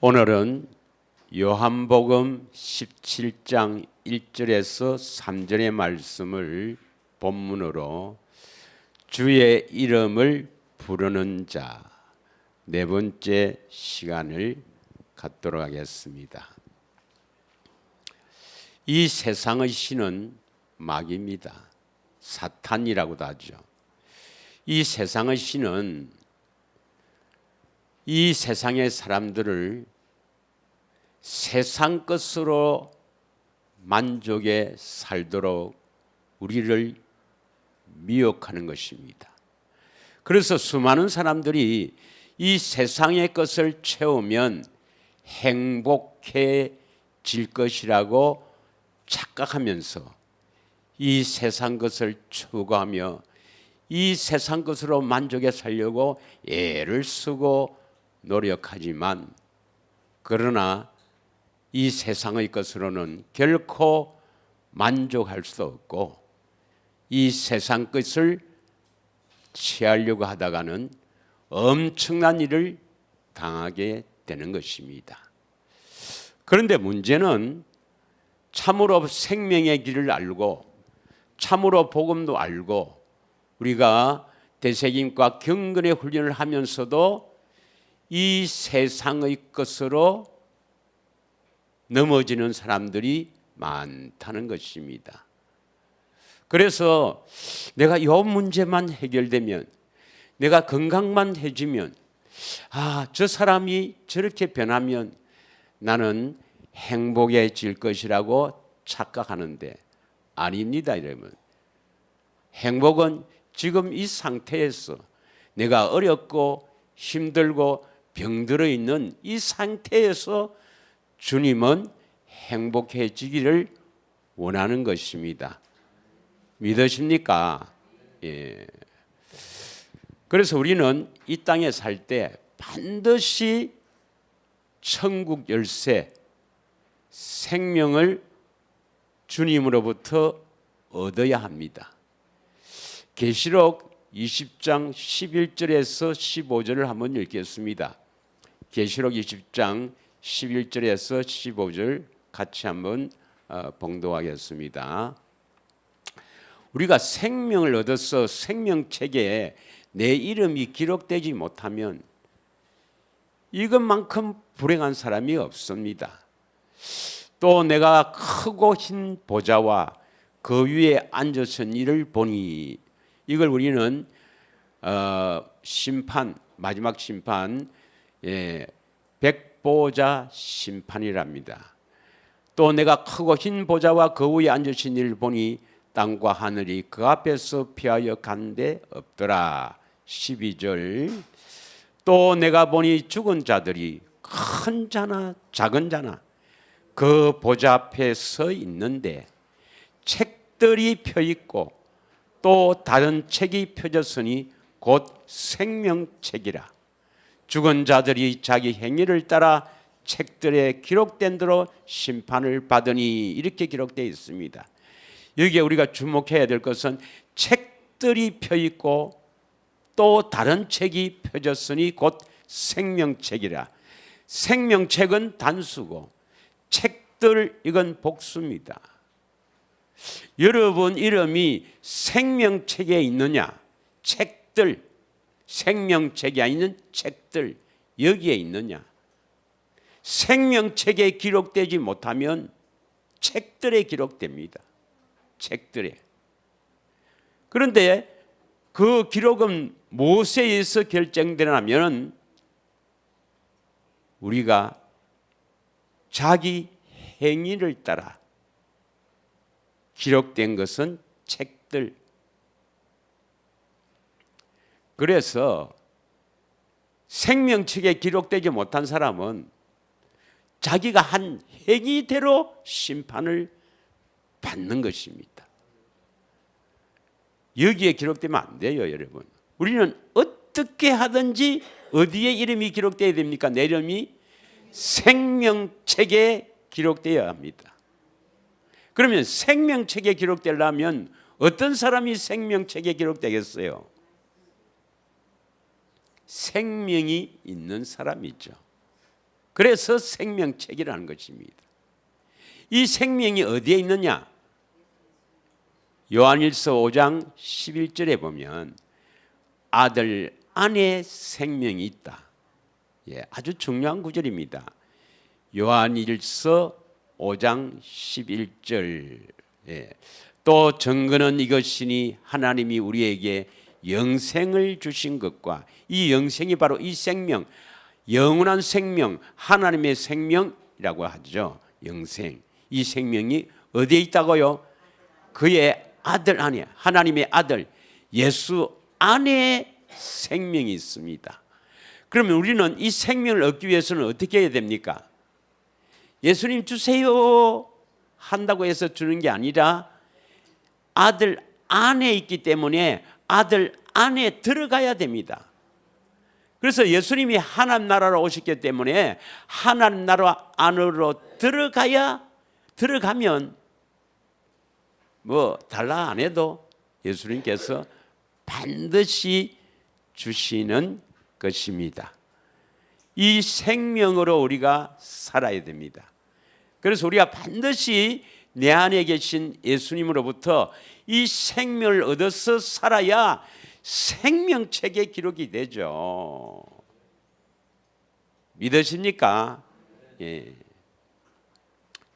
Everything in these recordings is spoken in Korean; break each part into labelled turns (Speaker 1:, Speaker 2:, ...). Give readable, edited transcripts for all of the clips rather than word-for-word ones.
Speaker 1: 오늘은 요한복음 17장 1절에서 3절의 말씀을 본문으로 주의 이름을 부르는 자 네 번째 시간을 갖도록 하겠습니다. 이 세상의 신은 마귀입니다. 사탄이라고도 하죠. 이 세상의 신은 이 세상의 사람들을 세상 것으로 만족에 살도록 우리를 미혹하는 것입니다. 그래서 수많은 사람들이 이 세상의 것을 채우면 행복해질 것이라고 착각하면서 이 세상 것을 추구하며 이 세상 것으로 만족에 살려고 애를 쓰고 노력하지만 그러나 이 세상의 것으로는 결코 만족할 수 없고 이 세상 것을 취하려고 하다가는 엄청난 일을 당하게 되는 것입니다. 그런데 문제는 참으로 생명의 길을 알고 참으로 복음도 알고 우리가 대세김과 경건의 훈련을 하면서도 이 세상의 것으로 넘어지는 사람들이 많다는 것입니다. 그래서 내가 이 문제만 해결되면 내가 건강만 해지면 저 사람이 저렇게 변하면 나는 행복해질 것이라고 착각하는데 아닙니다, 여러분. 행복은 지금 이 상태에서 내가 어렵고 힘들고 병들어 있는 이 상태에서 주님은 행복해지기를 원하는 것입니다. 믿으십니까? 예. 그래서 우리는 이 땅에 살 때 반드시 천국 열쇠, 생명을 주님으로부터 얻어야 합니다. 계시록 20장 11절에서 15절을 한번 읽겠습니다. 계시록 20장 11절에서 15절 같이 한번 봉독하겠습니다. 우리가 생명을 얻어서 생명책에 내 이름이 기록되지 못하면 이것만큼 불행한 사람이 없습니다. 또 내가 크고 흰 보좌와 그 위에 앉으신 이를 보니 이걸 우리는 심판, 마지막 심판, 백보자 심판이랍니다. 또 내가 크고 흰 보좌와 그 위에 앉으신 이를 보니 땅과 하늘이 그 앞에서 피하여 간데 없더라. 12절. 또 내가 보니 죽은 자들이 큰 자나 작은 자나 그 보좌 앞에 서 있는데 책들이 펴 있고 또 다른 책이 펴졌으니 곧 생명책이라. 죽은 자들이 자기 행위를 따라 책들에 기록된 대로 심판을 받으니 이렇게 기록되어 있습니다. 여기에 우리가 주목해야 될 것은 책들이 펴 있고 또 다른 책이 펴졌으니 곧 생명책이라. 생명책은 단수고 책들 이건 복수입니다. 여러분 이름이 생명책에 있느냐? 책들, 생명책이 아닌 책들 여기에 있느냐? 생명책에 기록되지 못하면 책들에 기록됩니다. 책들에. 그런데 그 기록은 무엇에 의해서 결정되냐면 우리가 자기 행위를 따라 기록된 것은 책들. 그래서 생명책에 기록되지 못한 사람은 자기가 한 행위대로 심판을 받는 것입니다. 여기에 기록되면 안 돼요, 여러분. 우리는 어떻게 하든지 어디에 이름이 기록되어야 됩니까? 내 이름이 생명책에 기록되어야 합니다. 그러면 생명책에 기록되려면 어떤 사람이 생명책에 기록되겠어요? 생명이 있는 사람이죠. 그래서 생명책이라는 것입니다. 이 생명이 어디에 있느냐? 요한일서 5장 11절에 보면 아들 안에 생명이 있다. 아주 중요한 구절입니다. 요한일서 5장 11절. 또 증거는 이것이니 하나님이 우리에게 영생을 주신 것과, 이 영생이 바로 이 생명, 영원한 생명, 하나님의 생명이라고 하죠. 영생. 이 생명이 어디에 있다고요? 그의 아들 안에, 하나님의 아들 예수 안에 생명이 있습니다. 그러면 우리는 이 생명을 얻기 위해서는 어떻게 해야 됩니까? 예수님 주세요 한다고 해서 주는 게 아니라 아들 안에 있기 때문에 아들 안에 들어가야 됩니다. 그래서 예수님이 하나님 나라로 오셨기 때문에 하나님 나라 안으로 들어가면 뭐 달라 안 해도 예수님께서 반드시 주시는 것입니다. 이 생명으로 우리가 살아야 됩니다. 그래서 우리가 반드시 내 안에 계신 예수님으로부터 이 생명을 얻어서 살아야 생명책에 기록이 되죠. 믿으십니까?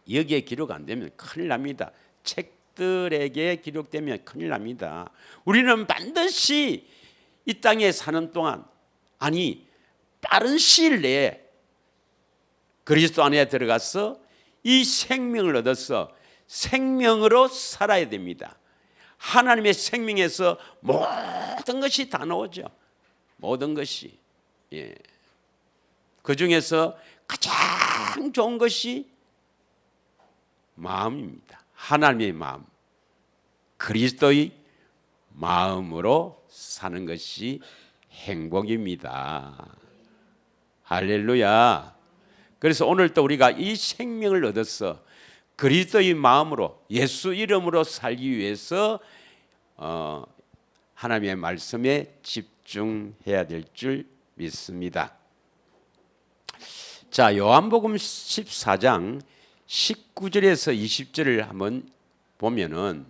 Speaker 1: 여기에 기록 안 되면 큰일 납니다. 책들에게 기록되면 큰일 납니다. 우리는 반드시 이 땅에 사는 동안, 아니 빠른 시일 내에 그리스도 안에 들어가서 이 생명을 얻어서 생명으로 살아야 됩니다. 하나님의 생명에서 모든 것이 다 나오죠. 모든 것이. 그 중에서 가장 좋은 것이 마음입니다. 하나님의 마음, 그리스도의 마음으로 사는 것이 행복입니다. 할렐루야. 그래서 오늘 또 우리가 이 생명을 얻어서 그리스도의 마음으로 예수 이름으로 살기 위해서 하나님의 말씀에 집중해야 될 줄 믿습니다. 자, 요한복음 14장 19절에서 20절을 한번 보면은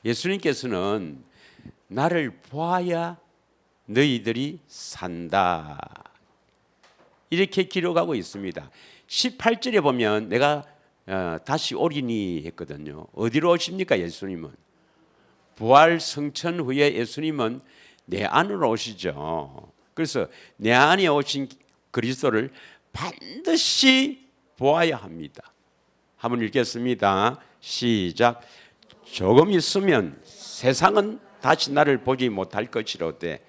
Speaker 1: 예수님께서는 나를 보아야 너희들이 산다, 이렇게 기록하고 있습니다. 18절에 보면 내가 다시 오리니 했거든요. 어디로 오십니까? 예수님은 부활 성천 후에 예수님은 내 안으로 오시죠. 그래서 내 안에 오신 그리스도를 반드시 보아야 합니다. 한번 읽겠습니다. 시작. 조금 있으면 세상은 다시 나를 보지 못할 것이로되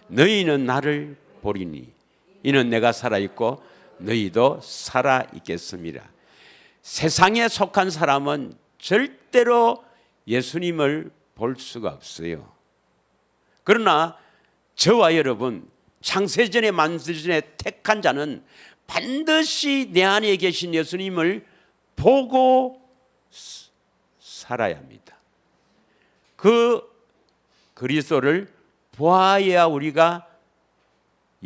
Speaker 1: 너희는 나를 보리니 이는 내가 살아있고 너희도 살아있겠습니다. 세상에 속한 사람은 절대로 예수님을 볼 수가 없어요. 그러나 저와 여러분, 창세전에 만세전에 택한 자는 반드시 내 안에 계신 예수님을 보고 살아야 합니다. 그 그리스도를 보아야 우리가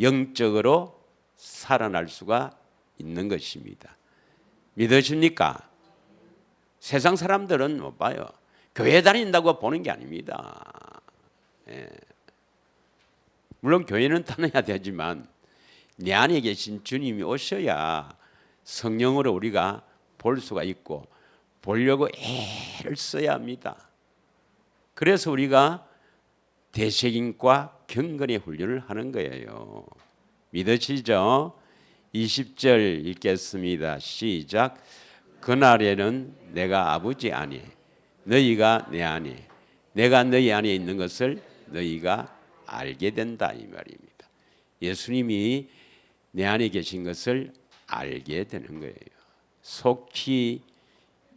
Speaker 1: 영적으로 살아날 수가 있는 것입니다. 믿으십니까? 세상 사람들은 못 봐요. 교회 다닌다고 보는 게 아닙니다. 물론 교회는 다녀야 되지만 내 안에 계신 주님이 오셔야 성령으로 우리가 볼 수가 있고 보려고 애를 써야 합니다. 그래서 우리가 대책임과 경건의 훈련을 하는 거예요. 믿으시죠? 20절 읽겠습니다. 시작. 그날에는 내가 아버지 안에 너희가 내 안에 내가 너희 안에 있는 것을 너희가 알게 된다, 이 말입니다. 예수님이 내 안에 계신 것을 알게 되는 거예요. 속히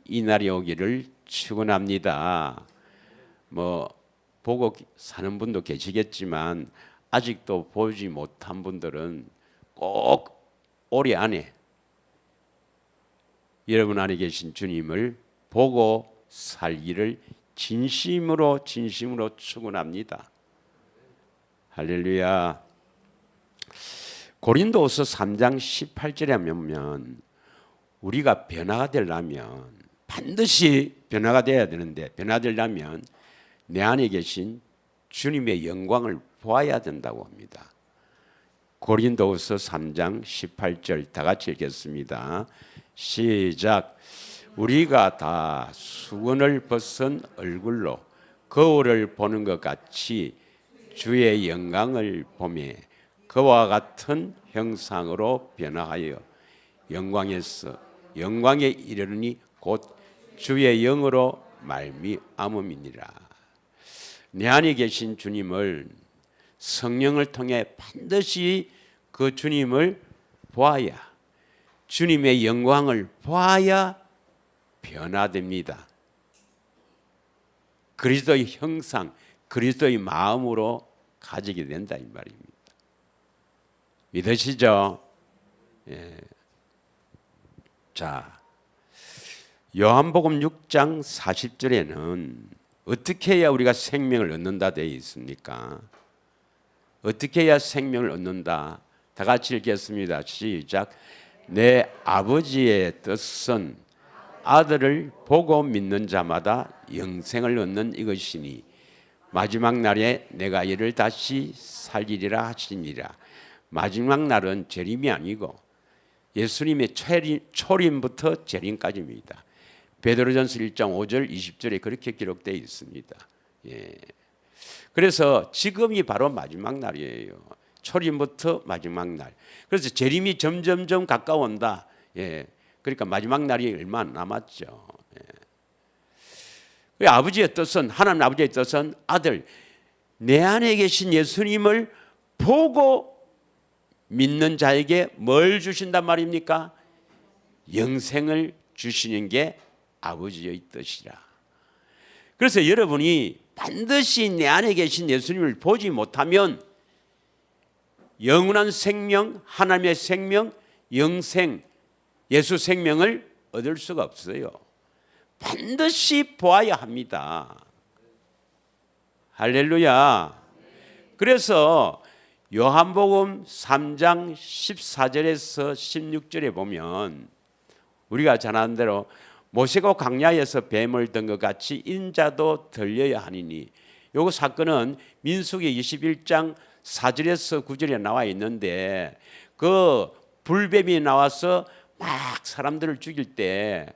Speaker 1: 이 날이 오기를 축원합니다. 뭐 보고 사는 분도 계시겠지만 아직도 보지 못한 분들은 꼭 올해 안에 여러분 안에 계신 주님을 보고 살기를 진심으로 축원합니다. 할렐루야. 고린도후서 3장 18절에 보면 우리가 변화가 되려면 반드시 변화가 돼야 되는데 변화되려면 내 안에 계신 주님의 영광을 보아야 된다고 합니다. 고린도후서 3장 18절 다 같이 읽겠습니다. 시작. 우리가 다 수건을 벗은 얼굴로 거울을 보는 것 같이 주의 영광을 보며 그와 같은 형상으로 변화하여 영광에서 영광에 이르르니 곧 주의 영으로 말미암음이니라. 내 안에 계신 주님을 성령을 통해 반드시 그 주님을 보아야, 주님의 영광을 보아야 변화됩니다. 그리스도의 형상, 그리스도의 마음으로 가지게 된다 이 말입니다. 믿으시죠? 예. 자, 요한복음 6장 40절에는 어떻게 해야 우리가 생명을 얻는다 되어 있습니까? 어떻게 해야 생명을 얻는다? 다 같이 읽겠습니다. 시작. 내 아버지의 뜻은 아들을 보고 믿는 자마다 영생을 얻는 이것이니 마지막 날에 내가 이를 다시 살리리라 하시니라. 마지막 날은 재림이 아니고 예수님의 초림부터 재림까지입니다. 베드로전서 1장 5절 20절에 그렇게 기록되어 있습니다. 예. 그래서 지금이 바로 마지막 날이에요. 초림부터 마지막 날. 그래서 재림이 점점점 가까운다. 예. 그러니까 마지막 날이 얼마 안 남았죠. 예. 아버지의 뜻은, 하나님 아버지의 뜻은 아들, 내 안에 계신 예수님을 보고 믿는 자에게 뭘 주신단 말입니까? 영생을 주시는 게 아버지의 뜻이라. 그래서 여러분이 반드시 내 안에 계신 예수님을 보지 못하면 영원한 생명, 하나님의 생명, 영생, 예수 생명을 얻을 수가 없어요. 반드시 보아야 합니다. 할렐루야. 그래서 요한복음 3장 14절에서 16절에 보면 우리가 잘 아는 대로 모세가 광야에서 뱀을 든 것 같이 인자도 들려야 하니니, 요거 사건은 민수기 21장 4절에서 9절에 나와 있는데 그 불뱀이 나와서 막 사람들을 죽일 때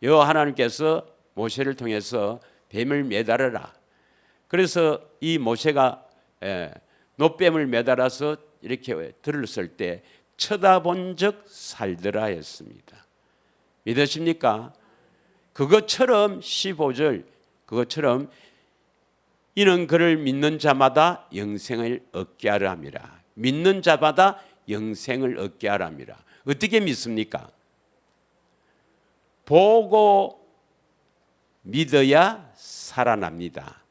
Speaker 1: 여호와 하나님께서 모세를 통해서 뱀을 매달아라. 그래서 이 모세가 노뱀을 매달아서 이렇게 들었을 때 쳐다본 적 살더라 했습니다. 믿으십니까? 그것처럼 15절 그것처럼 이는 그를 믿는 자마다 영생을 얻게 하려 함이라. 믿는 자마다 영생을 얻게 하려 함이라. 어떻게 믿습니까? 보고 믿어야 살아납니다.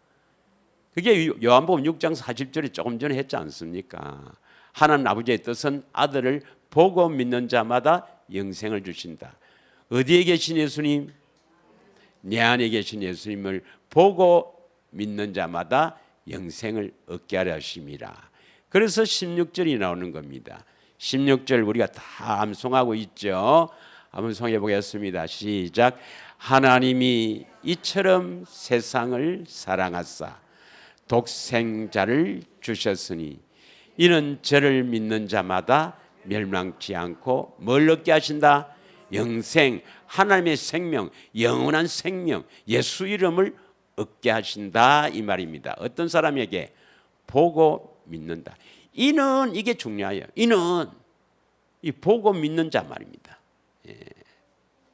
Speaker 1: 그게 요한복음 6장 40절에 조금 전에 했지 않습니까? 하나님 아버지의 뜻은 아들을 보고 믿는 자마다 영생을 주신다. 어디에 계신 예수님? 내 안에 계신 예수님을 보고 믿는 자마다 영생을 얻게 하려 하심이라. 그래서 16절이 나오는 겁니다. 16절 우리가 다 암송하고 있죠. 암송해 보겠습니다. 시작. 하나님이 이처럼 세상을 사랑하사 독생자를 주셨으니 이는 저를 믿는 자마다 멸망치 않고 뭘 얻게 하신다? 영생, 하나님의 생명, 영원한 생명, 예수 이름을 얻게 하신다 이 말입니다. 어떤 사람에게? 보고 믿는다. 이는 이게 중요해요. 이는 이 보고 믿는 자 말입니다.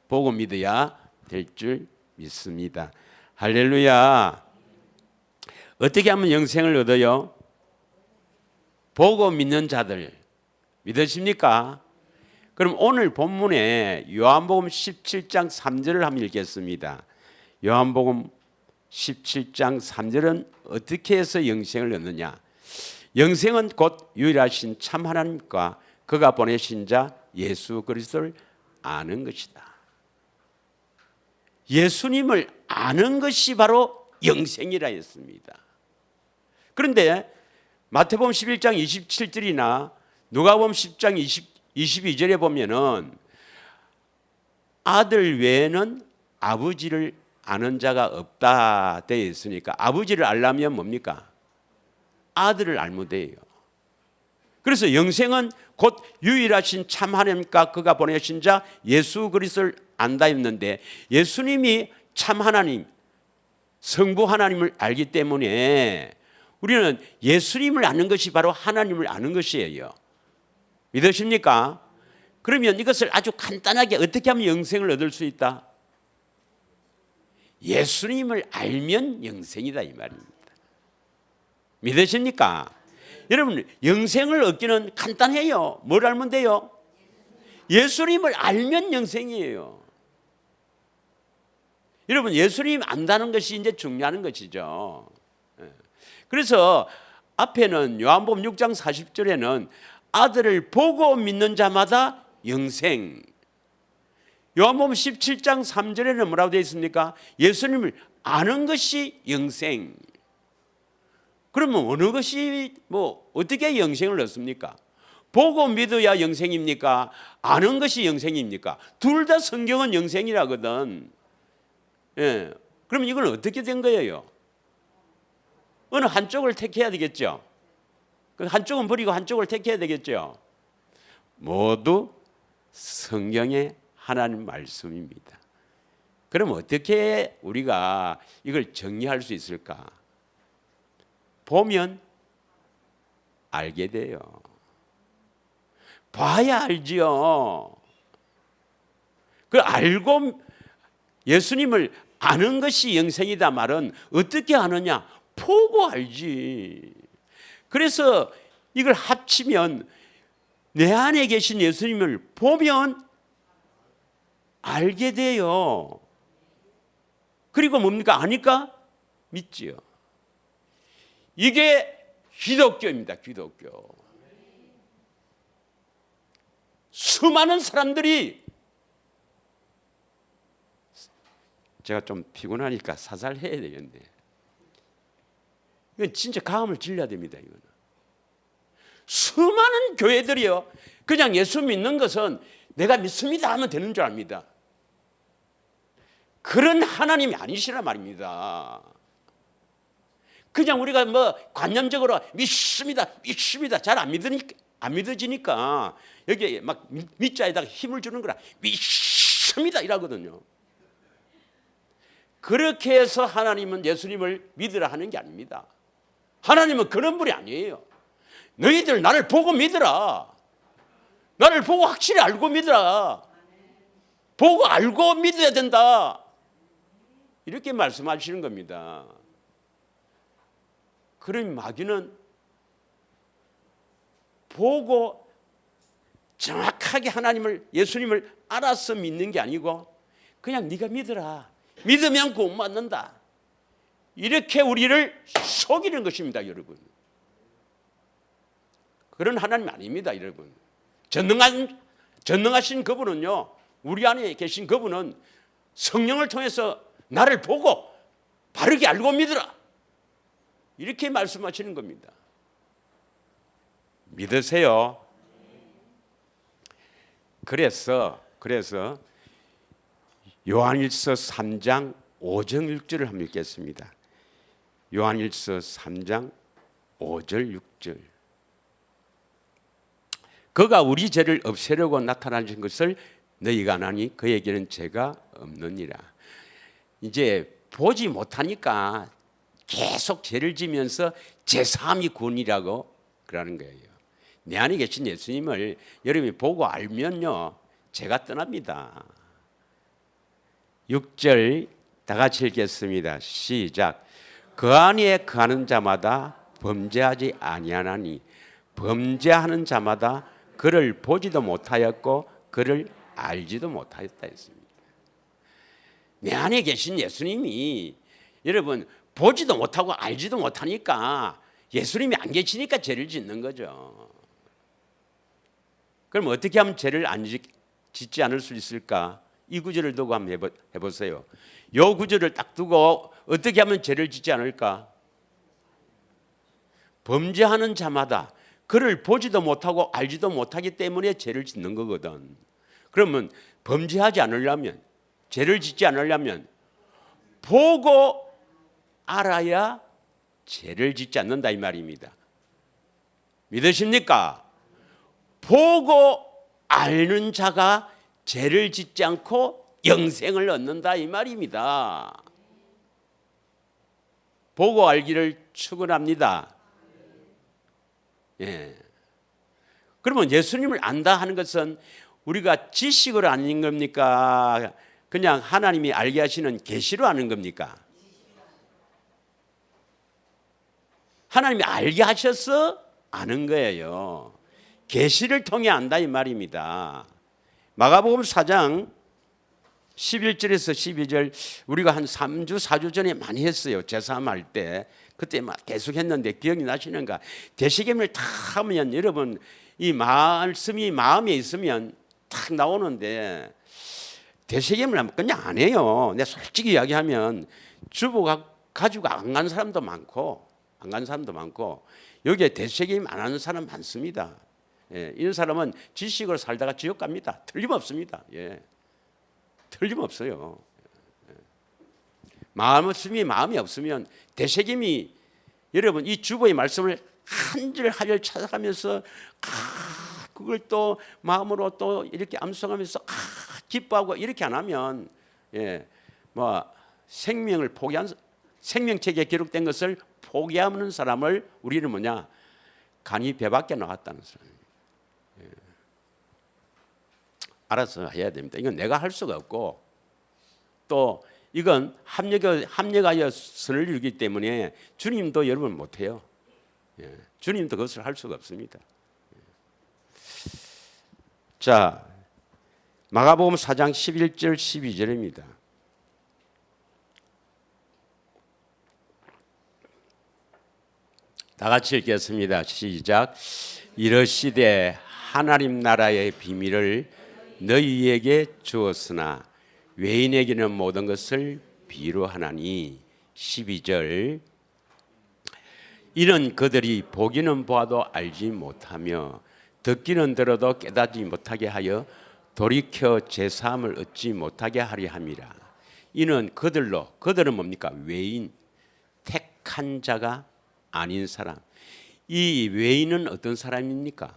Speaker 1: 보고 믿어야 될 줄 믿습니다. 할렐루야. 어떻게 하면 영생을 얻어요? 보고 믿는 자들 믿으십니까? 그럼 오늘 본문에 요한복음 17장 3절을 한번 읽겠습니다. 요한복음 17장 3절은 어떻게 해서 영생을 얻느냐? 영생은 곧 유일하신 참 하나님과 그가 보내신 자 예수 그리스도를 아는 것이다. 예수님을 아는 것이 바로 영생이라 했습니다. 그런데 마태복음 11장 27절이나 누가복음 10장 22절에 보면은 아들 외에는 아버지를 아는 자가 없다 되어 있으니까 아버지를 알려면 뭡니까? 아들을 알면 돼요. 그래서 영생은 곧 유일하신 참 하나님과 그가 보내신 자 예수 그리스도를 안다 했는데 예수님이 참 하나님, 성부 하나님을 알기 때문에 우리는 예수님을 아는 것이 바로 하나님을 아는 것이에요. 믿으십니까? 그러면 이것을 아주 간단하게 어떻게 하면 영생을 얻을 수 있다? 예수님을 알면 영생이다 이 말입니다. 믿으십니까? 여러분 영생을 얻기는 간단해요. 뭘 알면 돼요? 예수님을 알면 영생이에요. 여러분 예수님 안다는 것이 이제 중요한 것이죠. 그래서 앞에는 요한복음 6장 40절에는 아들을 보고 믿는 자마다 영생. 요한복음 17장 3절에는 뭐라고 되어 있습니까? 예수님을 아는 것이 영생. 그러면 어느 것이 어떻게 영생을 얻습니까? 보고 믿어야 영생입니까? 아는 것이 영생입니까? 둘 다 성경은 영생이라거든. 예. 그러면 이건 어떻게 된 거예요? 어느 한쪽을 택해야 되겠죠. 한쪽은 버리고 한쪽을 택해야 되겠죠. 모두 성경의 하나님 말씀입니다. 그럼 어떻게 우리가 이걸 정리할 수 있을까? 보면 알게 돼요. 봐야 알지요. 그 알고 예수님을 아는 것이 영생이다 말은 어떻게 아느냐? 보고 알지. 그래서 이걸 합치면 내 안에 계신 예수님을 보면 알게 돼요. 그리고 뭡니까? 아니까 믿지요. 이게 기독교입니다. 기독교. 수많은 사람들이 제가 좀 피곤하니까 사살해야 되겠네. 이건 진짜 감을 질러야 됩니다. 이거는. 수많은 교회들이요. 그냥 예수 믿는 것은 내가 믿습니다 하면 되는 줄 압니다. 그런 하나님이 아니시란 말입니다. 그냥 우리가 관념적으로 믿습니다 잘 안 믿어지니까 여기에 막 믿자에다가 힘을 주는 거라 믿습니다 이라거든요. 그렇게 해서 하나님은 예수님을 믿으라 하는 게 아닙니다. 하나님은 그런 분이 아니에요. 너희들 나를 보고 믿으라. 나를 보고 확실히 알고 믿으라. 보고 알고 믿어야 된다. 이렇게 말씀하시는 겁니다. 그럼 마귀는 보고 정확하게 하나님을 예수님을 알아서 믿는 게 아니고 그냥 네가 믿어라. 믿으면 구원받는다. 이렇게 우리를 속이는 것입니다, 여러분. 그런 하나님 아닙니다, 여러분. 전능하신 그분은요, 우리 안에 계신 그분은 성령을 통해서 나를 보고 바르게 알고 믿으라. 이렇게 말씀하시는 겁니다. 믿으세요. 그래서 요한일서 3장 5절 6절을 한번 읽겠습니다. 요한일서 3장 5절 6절. 그가 우리 죄를 없애려고 나타나신 것을 너희가 아나니 그에게는 죄가 없느니라. 이제 보지 못하니까 계속 죄를 지면서 죄사함이 구원이라고 그러는 거예요. 내 안에 계신 예수님을 여러분이 보고 알면요 죄가 떠납니다. 6절 다 같이 읽겠습니다. 시작. 그 안에 거하는 자마다 범죄하지 아니하나니 범죄하는 자마다 그를 보지도 못하였고 그를 알지도 못하였다 했습니다. 내 안에 계신 예수님이 여러분 보지도 못하고 알지도 못하니까 예수님이 안 계시니까 죄를 짓는 거죠. 그럼 어떻게 하면 죄를 안 짓지 않을 수 있을까? 이 구절을 두고 한번 해보세요. 이 구절을 딱 두고 어떻게 하면 죄를 짓지 않을까? 범죄하는 자마다 그를 보지도 못하고 알지도 못하기 때문에 죄를 짓는 거거든. 그러면 범죄하지 않으려면, 죄를 짓지 않으려면 보고 알아야 죄를 짓지 않는다 이 말입니다. 믿으십니까? 보고 알는 자가 죄를 짓지 않고 영생을 얻는다 이 말입니다. 보고 알기를 축원합니다. 예. 그러면 예수님을 안다 하는 것은 우리가 지식으로 아는 겁니까? 그냥 하나님이 알게 하시는 계시로 아는 겁니까? 하나님이 알게 하셔서 아는 거예요. 계시를 통해 안다 이 말입니다. 마가복음 4장 11절에서 12절 우리가 한 3주 4주 전에 많이 했어요. 제사함할 때 그때 막 계속 했는데 기억이 나시는가? 대시계명을 다 하면 여러분 이 말씀이 마음에 있으면 탁 나오는데 대세계명을 그냥 안 해요. 내가 솔직히 이야기하면 주보가 가지고 안 간 사람도 많고 여기에 대세계명 안 하는 사람 많습니다. 예, 이런 사람은 지식으로 살다가 지옥 갑니다. 틀림없습니다. 예, 틀림없어요. 예. 마음이 없으면 대세계명이 여러분 이 주보의 말씀을 한 줄 한 줄 찾아가면서 그걸 또 마음으로 또 이렇게 암송하면서 기뻐하고 이렇게 안 하면 뭐 생명을 포기한 생명책에 기록된 것을 포기하는 사람을 우리는 뭐냐 간이 배 밖에 나갔다는 사람. 알아서 해야 됩니다. 이건 내가 할 수가 없고 또 이건 합력하여 선을 이루기 때문에 주님도 여러분 못해요. 주님도 그것을 할 수가 없습니다. 자, 마가복음 4장 11절 12절입니다. 다 같이 읽겠습니다. 시작. 이러시되 하나님 나라의 비밀을 너희에게 주었으나 외인에게는 모든 것을 비로 하나니 12절 이는 그들이 보기는 보아도 알지 못하며 듣기는 들어도 깨닫지 못하게 하여 돌이켜 제사함을 얻지 못하게 하려 함이라. 이는 그들은 뭡니까? 외인, 택한 자가 아닌 사람. 이 외인은 어떤 사람입니까?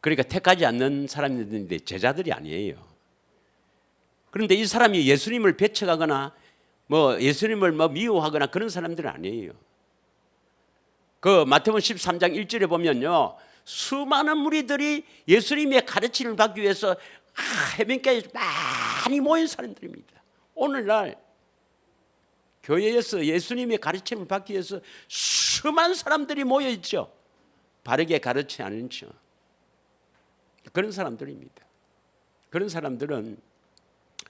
Speaker 1: 그러니까 택하지 않는 사람인데 제자들이 아니에요. 그런데 이 사람이 예수님을 배척하거나 뭐 예수님을 미워하거나 그런 사람들은 아니에요. 그 마태복음 13장 1절에 보면요. 수많은 무리들이 예수님의 가르침을 받기 위해서 해변가에 많이 모인 사람들입니다. 오늘날 교회에서 예수님의 가르침을 받기 위해서 수많은 사람들이 모여 있죠. 바르게 가르치지 않은 척. 그런 사람들입니다. 그런 사람들은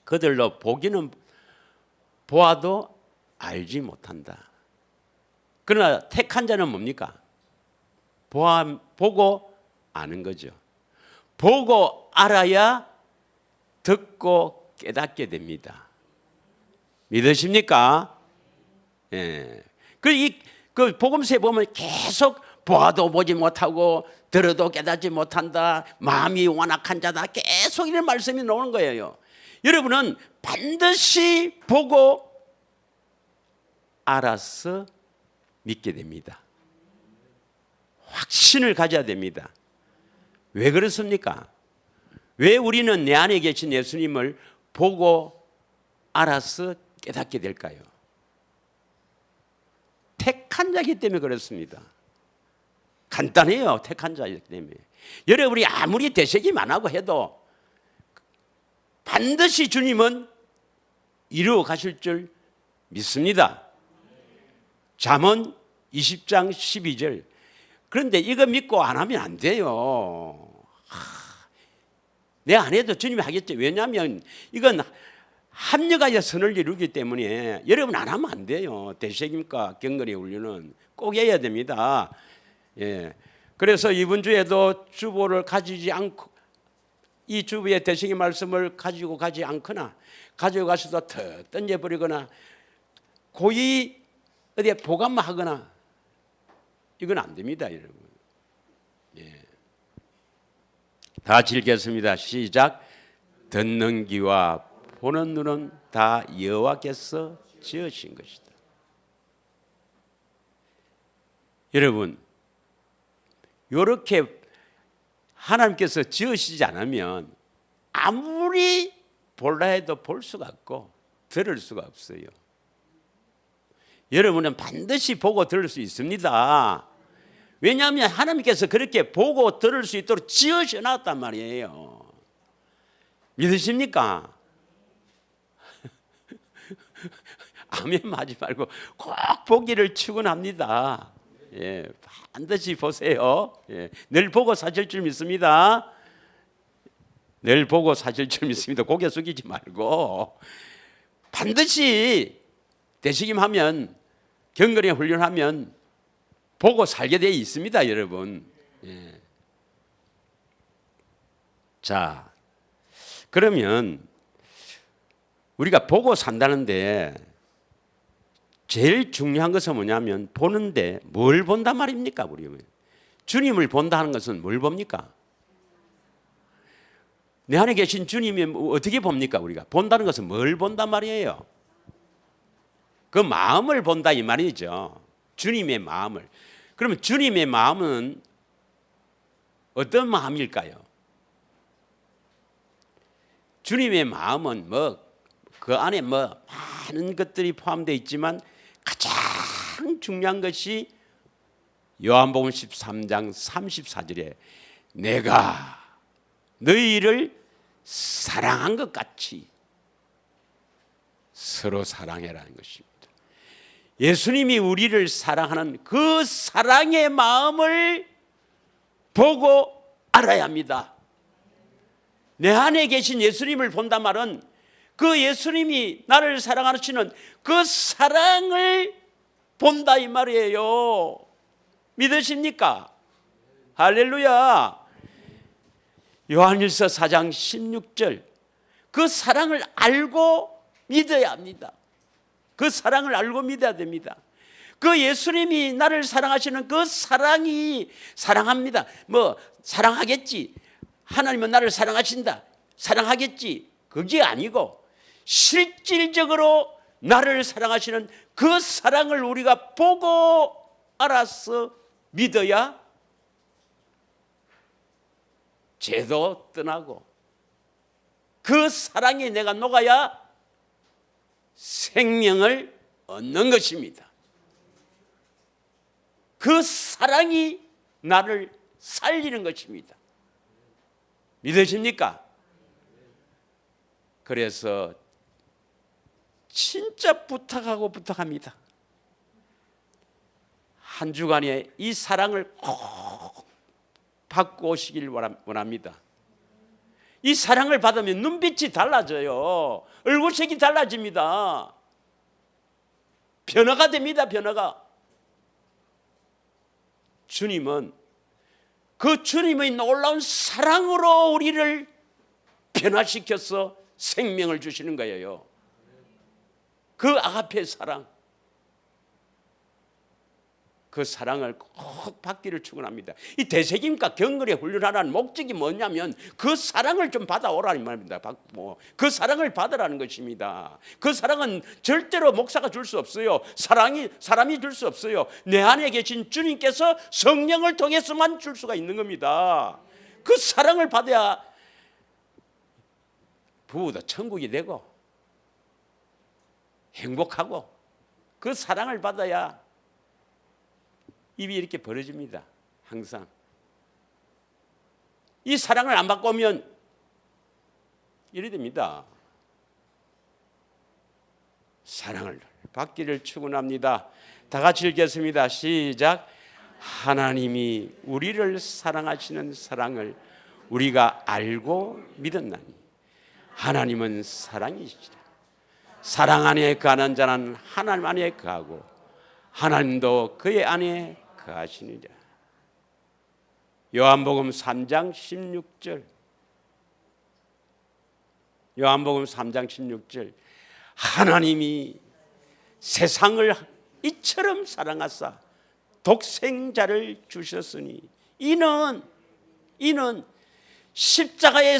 Speaker 1: 그들로 보기는 보아도 알지 못한다. 그러나 택한 자는 뭡니까? 보고 아는 거죠. 보고 알아야 듣고 깨닫게 됩니다. 믿으십니까? 예. 그 복음서에 보면 계속 보아도 보지 못하고 들어도 깨닫지 못한다. 마음이 완악한 자다. 계속 이런 말씀이 나오는 거예요. 여러분은 반드시 보고 알아서 믿게 됩니다. 확신을 가져야 됩니다. 왜 그렇습니까? 왜 우리는 내 안에 계신 예수님을 보고 알아서 깨닫게 될까요? 택한 자이기 때문에 그렇습니다. 간단해요. 택한 자이기 때문에. 여러분이 아무리 되새김 안 하고 해도 반드시 주님은 이루어 가실 줄 믿습니다. 잠언 20장 12절. 그런데 이거 믿고 안 하면 안 돼요. 내 안 해도 주님이 하겠죠. 왜냐하면 이건 합력하여 선을 이루기 때문에 여러분 안 하면 안 돼요. 대책임과 경건의 훈련은 꼭 해야 됩니다. 예. 그래서 이번 주에도 주보를 가지지 않고 이 주보의 대책의 말씀을 가지고 가지 않거나 가지고 가서도 턱 던져버리거나 고이 어디에 보관만 하거나 이건 안 됩니다, 여러분. 예. 다 같이 읽겠습니다. 시작. 듣는 귀와 보는 눈은 다 여호와께서 지으신 것이다. 여러분, 이렇게 하나님께서 지으시지 않으면 아무리 볼라 해도 볼 수가 없고 들을 수가 없어요. 여러분은 반드시 보고 들을 수 있습니다. 왜냐하면 하나님께서 그렇게 보고 들을 수 있도록 지으셔놨단 말이에요. 믿으십니까? 아멘 하지 말고 꼭 보기를 축원합니다. 예, 반드시 보세요. 예, 늘 보고 사실 줄 믿습니다. 늘 보고 사실 줄 믿습니다. 고개 숙이지 말고 반드시 되시김하면 경건에 훈련하면 보고 살게 되어 있습니다, 여러분. 예. 자, 그러면 우리가 보고 산다는데 제일 중요한 것은 뭐냐면 보는데 뭘 본단 말입니까? 우리 주님을 본다는 것은 뭘 봅니까? 내 안에 계신 주님이 어떻게 봅니까? 우리가 본다는 것은 뭘 본단 말이에요? 그 마음을 본다 이 말이죠. 주님의 마음을. 그러면 주님의 마음은 어떤 마음일까요? 주님의 마음은 그 안에 많은 것들이 포함되어 있지만 가장 중요한 것이 요한복음 13장 34절에 내가 너희를 사랑한 것 같이 서로 사랑해라는 것입니다. 예수님이 우리를 사랑하는 그 사랑의 마음을 보고 알아야 합니다. 내 안에 계신 예수님을 본단 말은 그 예수님이 나를 사랑하시는 그 사랑을 본다 이 말이에요. 믿으십니까? 할렐루야. 요한일서 4장 16절 그 사랑을 알고 믿어야 합니다. 그 사랑을 알고 믿어야 됩니다. 그 예수님이 나를 사랑하시는 그 사랑이 사랑합니다. 사랑하겠지. 하나님은 나를 사랑하신다. 사랑하겠지. 그게 아니고 실질적으로 나를 사랑하시는 그 사랑을 우리가 보고 알아서 믿어야 죄도 떠나고 그 사랑에 내가 녹아야 생명을 얻는 것입니다. 그 사랑이 나를 살리는 것입니다. 믿으십니까? 그래서 진짜 부탁합니다. 한 주간에 이 사랑을 꼭 받고 오시길 원합니다. 이 사랑을 받으면 눈빛이 달라져요. 얼굴색이 달라집니다. 변화가 됩니다. 변화가. 주님은 그 주님의 놀라운 사랑으로 우리를 변화시켜서 생명을 주시는 거예요. 그 아가페 사랑, 그 사랑을 꼭 받기를 축원합니다. 이 대세김과 경건에 훈련하라는 목적이 뭐냐면 그 사랑을 좀 받아오라는 말입니다. 그 사랑을 받으라는 것입니다. 그 사랑은 절대로 목사가 줄 수 없어요. 사람이 줄 수 없어요. 내 안에 계신 주님께서 성령을 통해서만 줄 수가 있는 겁니다. 그 사랑을 받아야 부부도 천국이 되고 행복하고 그 사랑을 받아야 입이 이렇게 벌어집니다. 항상 이 사랑을 안 받고 오면 이래 됩니다. 사랑을 받기를 축원합니다. 다 같이 읽겠습니다. 시작. 하나님이 우리를 사랑하시는 사랑을 우리가 알고 믿었나니 하나님은 사랑이시라. 사랑 안에 거하는 자는 하나님 안에 거하고 하나님도 그의 안에 거하시니라. 요한복음 3장 16절. 요한복음 3장 16절. 하나님이 세상을 이처럼 사랑하사 독생자를 주셨으니 이는 십자가에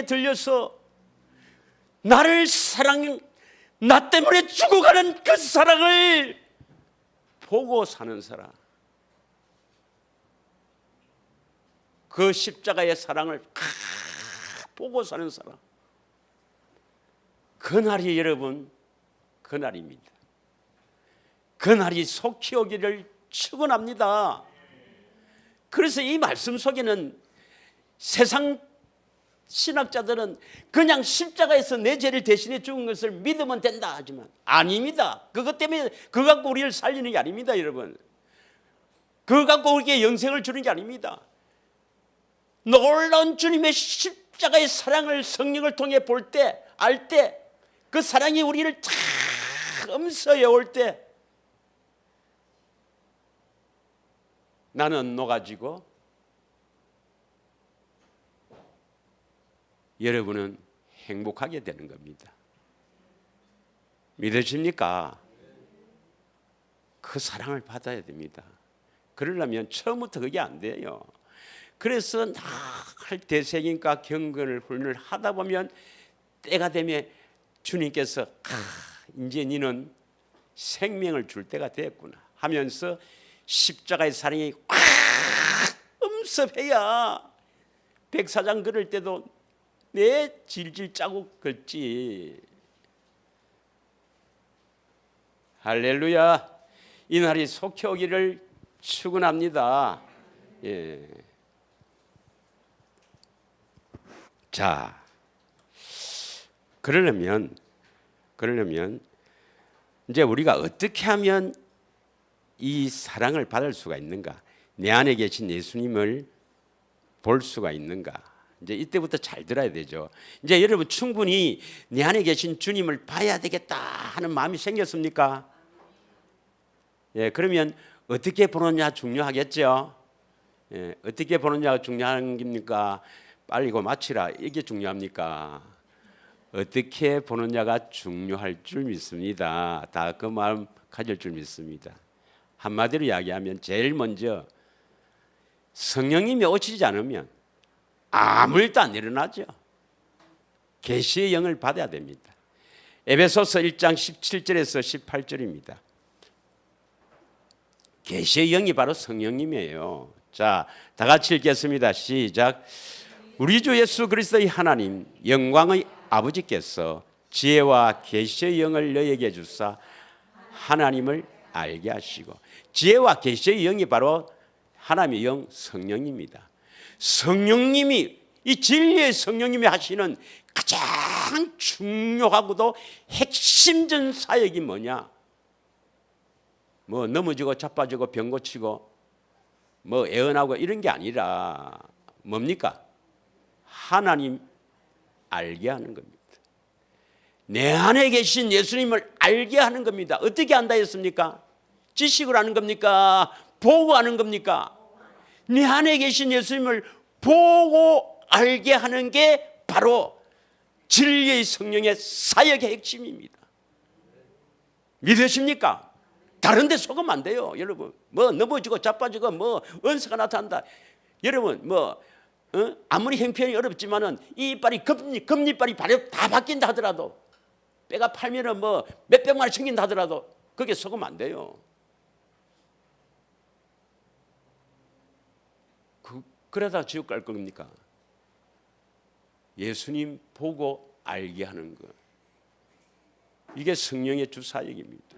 Speaker 1: 들려서 나를 나 때문에 죽어가는 그 사랑을 보고 사는 사람, 그 십자가의 사랑을 보고 사는 사람, 그날이 여러분, 그날입니다. 그날이 속히 오기를 축원합니다. 그래서 이 말씀 속에는 세상 신학자들은 그냥 십자가에서 내 죄를 대신해 죽은 것을 믿으면 된다 하지만 아닙니다. 그것 때문에 그거 갖고 우리를 살리는 게 아닙니다, 여러분. 그거 갖고 우리에게 영생을 주는 게 아닙니다. 놀라운 주님의 십자가의 사랑을 성령을 통해 볼 때, 알 때, 그 사랑이 우리를 참 서여올 때 나는 녹아지고 여러분은 행복하게 되는 겁니다. 믿으십니까? 그 사랑을 받아야 됩니다. 그러려면 처음부터 그게 안 돼요. 그래서 늘 대세인과 경건을 훈련을 하다 보면 때가 되면 주님께서 이제 너는 생명을 줄 때가 됐구나 하면서 십자가의 사랑이 확 음습해야 백사장 걸을 때도 내 질질 짜고 걷지. 할렐루야. 이 날이 속히 오기를 축원합니다. 예. 자, 그러려면 이제 우리가 어떻게 하면 이 사랑을 받을 수가 있는가? 내 안에 계신 예수님을 볼 수가 있는가? 이제 이때부터 잘 들어야 되죠. 이제 여러분 충분히 내 안에 계신 주님을 봐야 되겠다 하는 마음이 생겼습니까? 예, 그러면 어떻게 보느냐 중요하겠죠. 예, 어떻게 보느냐가 중요한 겁니까? 빨리 이거 마치라 이게 중요합니까? 어떻게 보느냐가 중요할 줄 믿습니다. 다 그 마음 가질 줄 믿습니다. 한마디로 이야기하면 제일 먼저 성령님이 오시지 않으면 아무 일도 안 일어나죠. 계시의 영을 받아야 됩니다. 에베소서 1장 17절에서 18절입니다. 계시의 영이 바로 성령님이에요. 자, 다 같이 읽겠습니다. 시작. 우리 주 예수 그리스도의 하나님 영광의 아버지께서 지혜와 계시의 영을 너에게 주사 하나님을 알게 하시고, 지혜와 계시의 영이 바로 하나님의 영 성령입니다. 성령님이, 이 진리의 성령님이 하시는 가장 중요하고도 핵심적 사역이 뭐냐? 뭐 넘어지고 자빠지고 병 고치고 뭐 애언하고 이런 게 아니라 뭡니까? 하나님 알게 하는 겁니다. 내 안에 계신 예수님을 알게 하는 겁니다. 어떻게 안다 했습니까? 지식을 아는 겁니까? 보고 아는 겁니까? 내 안에 계신 예수님을 보고 알게 하는 게 바로 진리의 성령의 사역의 핵심입니다. 믿으십니까? 다른 데 속으면 안 돼요. 여러분 뭐 넘어지고 자빠지고 뭐 은사가 나타난다. 여러분 뭐 아무리 형편이 어렵지만은 이 이빨이 금리빨이 다 바뀐다 하더라도, 뼈가 팔면은 뭐 몇백만 원 생긴다 하더라도 그게 속으면 안 돼요. 그러다 지옥 갈 겁니까? 예수님 보고 알게 하는 것, 이게 성령의 주사역입니다.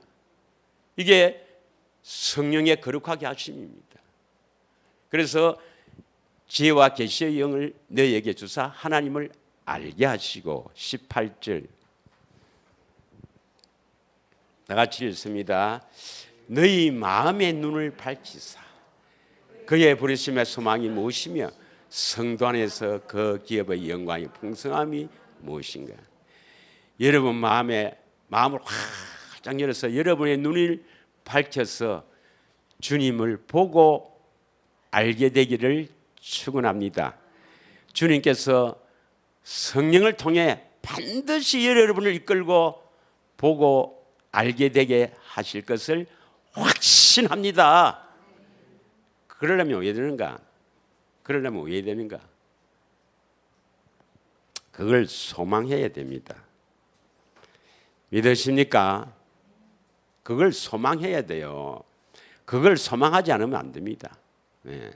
Speaker 1: 이게 성령의 거룩하게 하심입니다. 그래서 지혜와 계시의 영을 너희에게 주사 하나님을 알게 하시고, 18절 다 같이 읽습니다. 너희 마음의 눈을 밝히사 그의 부르심의 소망이 무엇이며 성도 안에서 그 기업의 영광의 풍성함이 무엇인가? 여러분 마음을 활짝 열어서 여러분의 눈을 밝혀서 주님을 보고 알게 되기를 축원합니다. 주님께서 성령을 통해 반드시 여러분을 이끌고 보고 알게 되게 하실 것을 확신합니다. 그러려면 왜 되는가? 그걸 소망해야 됩니다. 믿으십니까? 그걸 소망해야 돼요. 그걸 소망하지 않으면 안 됩니다. 네.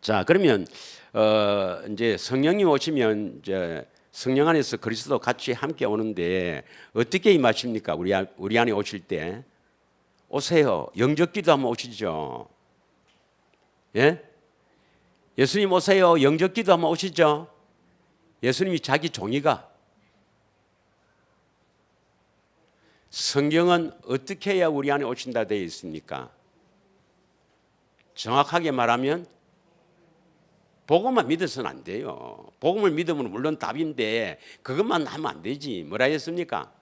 Speaker 1: 자, 그러면 이제 성령님 오시면 이제 성령 안에서 그리스도 같이 함께 오는데 어떻게 임하십니까? 우리 안에 오실 때 오세요. 영접기도 한번 오시죠. 예? 예수님 오세요. 영접기도 한번 오시죠. 예수님이 자기 종이가 성경은 어떻게 해야 우리 안에 오신다 되어 있습니까? 정확하게 말하면 복음만 믿어서는 안 돼요. 복음을 믿으면 물론 답인데 그것만 하면 안 되지. 뭐라 했습니까?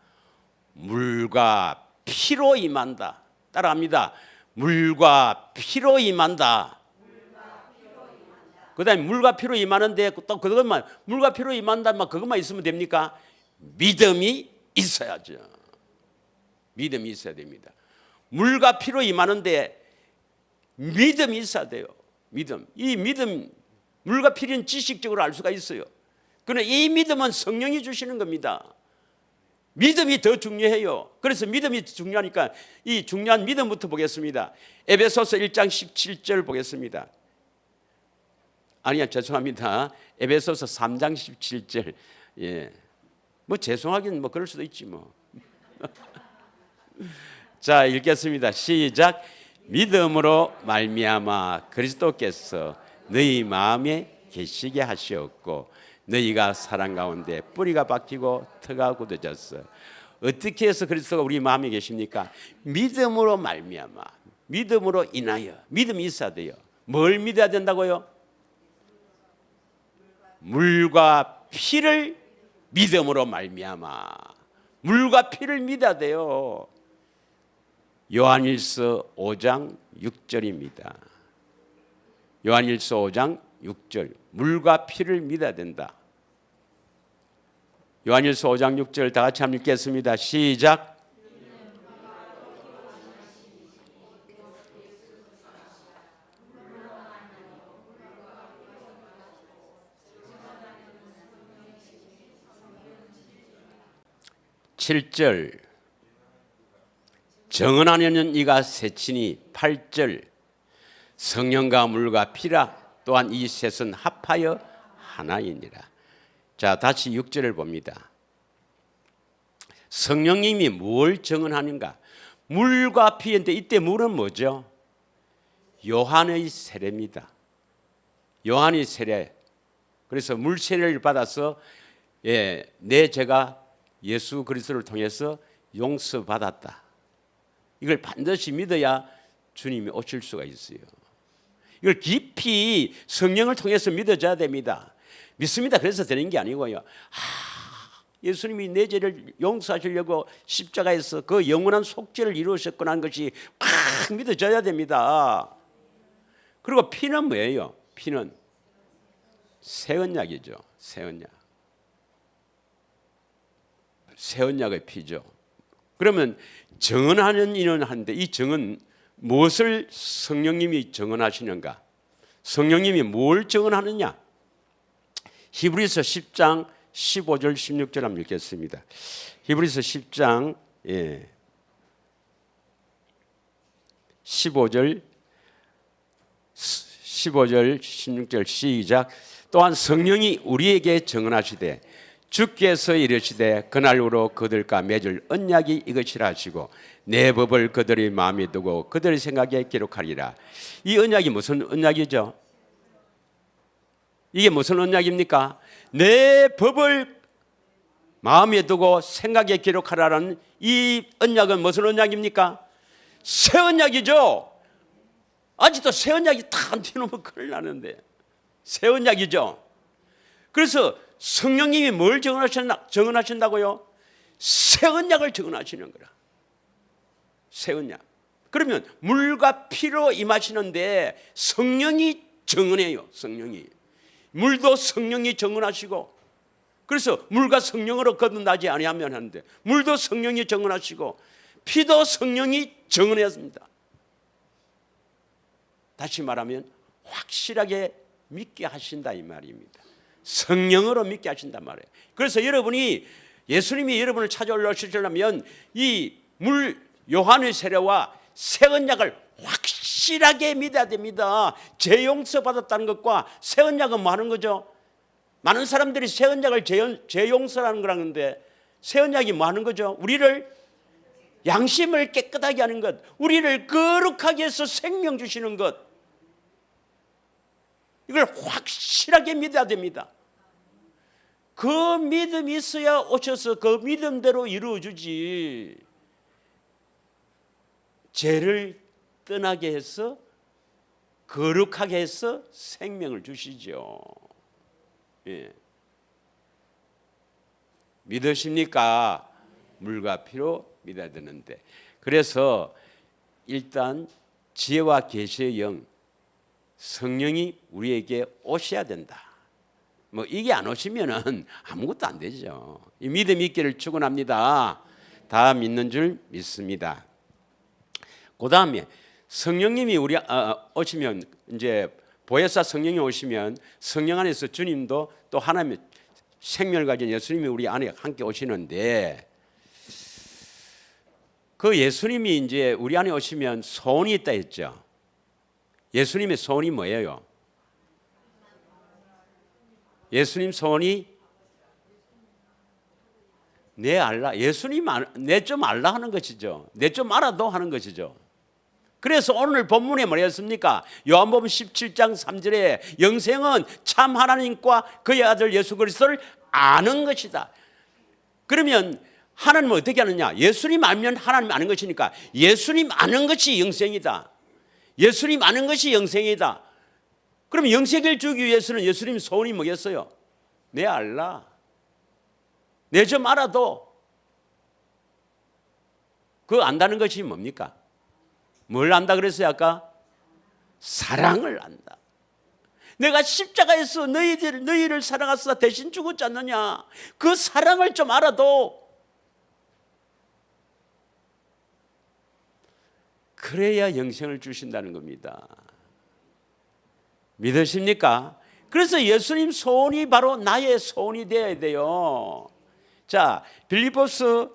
Speaker 1: 물과 피로 임한다. 따라합니다. 물과 피로 임한다. 그 다음에 물과 피로 임하는데 또 그것만 물과 피로 임한다만 그것만 있으면 됩니까? 믿음이 있어야죠. 믿음이 있어야 됩니다. 물과 피로 임하는데 믿음이 있어야 돼요. 믿음. 이 믿음, 물과 피는 지식적으로 알 수가 있어요. 그러나 이 믿음은 성령이 주시는 겁니다. 믿음이 더 중요해요. 그래서 믿음이 중요하니까 이 중요한 믿음부터 보겠습니다. 에베소서 1장 17절 보겠습니다. 아니야, 죄송합니다. 에베소서 3장 17절. 예. 뭐 죄송하긴 뭐 그럴 수도 있지 뭐. 자, 읽겠습니다. 시작. 믿음으로 말미암아 그리스도께서 너희 마음에 계시게 하시었고 너희가 사랑 가운데 뿌리가 박히고 터가 굳어졌어. 어떻게 해서 그리스도가 우리 마음에 계십니까? 믿음으로 말미암아, 믿음으로 인하여. 믿음이 있어야 돼요. 뭘 믿어야 된다고요? 물과 피를 믿음으로 말미암아. 물과 피를 믿어야 돼요. 요한일서 5장 6절입니다. 요한일서 5장 6절. 물과 피를 믿어야 된다. 요한일서 5장 6절 다 같이 한번 읽겠습니다. 시작. 7절. 정언하려는 이가 세치니 8절. 성령과 물과 피라 또한 이 셋은 합하여 하나이니라. 자, 다시 6절을 봅니다. 성령님이 뭘 정언하는가? 물과 피인데 이때 물은 뭐죠? 요한의 세례입니다. 요한의 세례. 그래서 물 세례를 받아서 내 죄가 예수 그리스도를 통해서 용서받았다. 이걸 반드시 믿어야 주님이 오실 수가 있어요. 이걸 깊이 성령을 통해서 믿어줘야 됩니다. 믿습니다. 그래서 되는 게 아니고요. 예수님이 내 죄를 용서하시려고 십자가에서 그 영원한 속죄를 이루셨구나 하는 것이 팍 믿어져야 됩니다. 그리고 피는 뭐예요? 피는 새 언약이죠. 새 언약. 새 언약의 피죠. 그러면 정언하는 이는 하는데 이 정언 무엇을 성령님이 정언하시는가? 성령님이 뭘 정언하느냐? 히브리서 10장 15절 16절 한번 읽겠습니다. 히브리서 10장 15절 16절 시작. 또한 성령이 우리에게 정언하시되 주께서 이르시되 그날로 그들과 맺을 언약이 이것이라 하시고 내 법을 그들의 마음에 두고 그들의 생각에 기록하리라. 이 언약이 무슨 언약이죠? 이게 무슨 언약입니까? 내 법을 마음에 두고 생각에 기록하라는 이 언약은 무슨 언약입니까? 새 언약이죠. 아직도 새 언약이 다 안 튀어나오면 큰일 나는데 새 언약이죠. 그래서 성령님이 뭘 정언하신다고요? 새 언약을 정언하시는 거라. 새 언약. 그러면 물과 피로 임하시는데 성령이 정언해요. 성령이. 물도 성령이 정언하시고, 그래서 물과 성령으로 거듭나지 아니하면 하는데 물도 성령이 정언하시고, 피도 성령이 증언했습니다. 다시 말하면 확실하게 믿게 하신다 이 말입니다. 성령으로 믿게 하신단 말이에요. 그래서 여러분이 예수님이 여러분을 찾아오시려면 이 물 요한의 세례와 새 언약을 확실하게 믿어야 됩니다. 제 용서 받았다는 것과 새 언약은 뭐 하는 거죠? 많은 사람들이 새 언약을 제 용서라는 거라는데 새 언약이 뭐 하는 거죠? 우리를 양심을 깨끗하게 하는 것, 우리를 거룩하게 해서 생명 주시는 것, 이걸 확실하게 믿어야 됩니다. 그 믿음이 있어야 오셔서 그 믿음대로 이루어주지. 죄를 떠나게 해서 거룩하게 해서 생명을 주시죠. 예. 믿으십니까? 물과 피로 믿어야 되는데, 그래서 일단 지혜와 계시의 영, 성령이 우리에게 오셔야 된다. 뭐 이게 안 오시면은 아무것도 안 되죠. 이 믿음이 있기를 축원합니다. 다 믿는 줄 믿습니다. 그 다음에 성령님이 우리 오시면, 이제 보혜사 성령이 오시면 성령 안에서 주님도 또 하나님의 생명을 가진 예수님이 우리 안에 함께 오시는데, 그 예수님이 이제 우리 안에 오시면 소원이 있다 했죠. 예수님의 소원이 뭐예요? 예수님 소원이 내 알라, 예수님 내 좀 알라 하는 것이죠. 내 좀 알아도 하는 것이죠. 그래서 오늘 본문에 뭐라 했습니까? 요한복음 17장 3절에 영생은 참 하나님과 그의 아들 예수 그리스도를 아는 것이다. 그러면 하나님은 어떻게 아느냐? 예수님 알면 하나님 아는 것이니까 예수님 아는 것이 영생이다. 예수님 아는 것이 영생이다. 그럼 영생을 주기 위해서는 예수님 소원이 뭐겠어요? 내 알라. 내 좀 알아도. 그 안다는 것이 뭡니까? 뭘 안다 그랬어요 아까? 사랑을 안다. 내가 십자가에서 너희를 사랑하사 대신 죽었지 않느냐? 그 사랑을 좀 알아도. 그래야 영생을 주신다는 겁니다. 믿으십니까? 그래서 예수님 소원이 바로 나의 소원이 되어야 돼요. 자, 빌립보서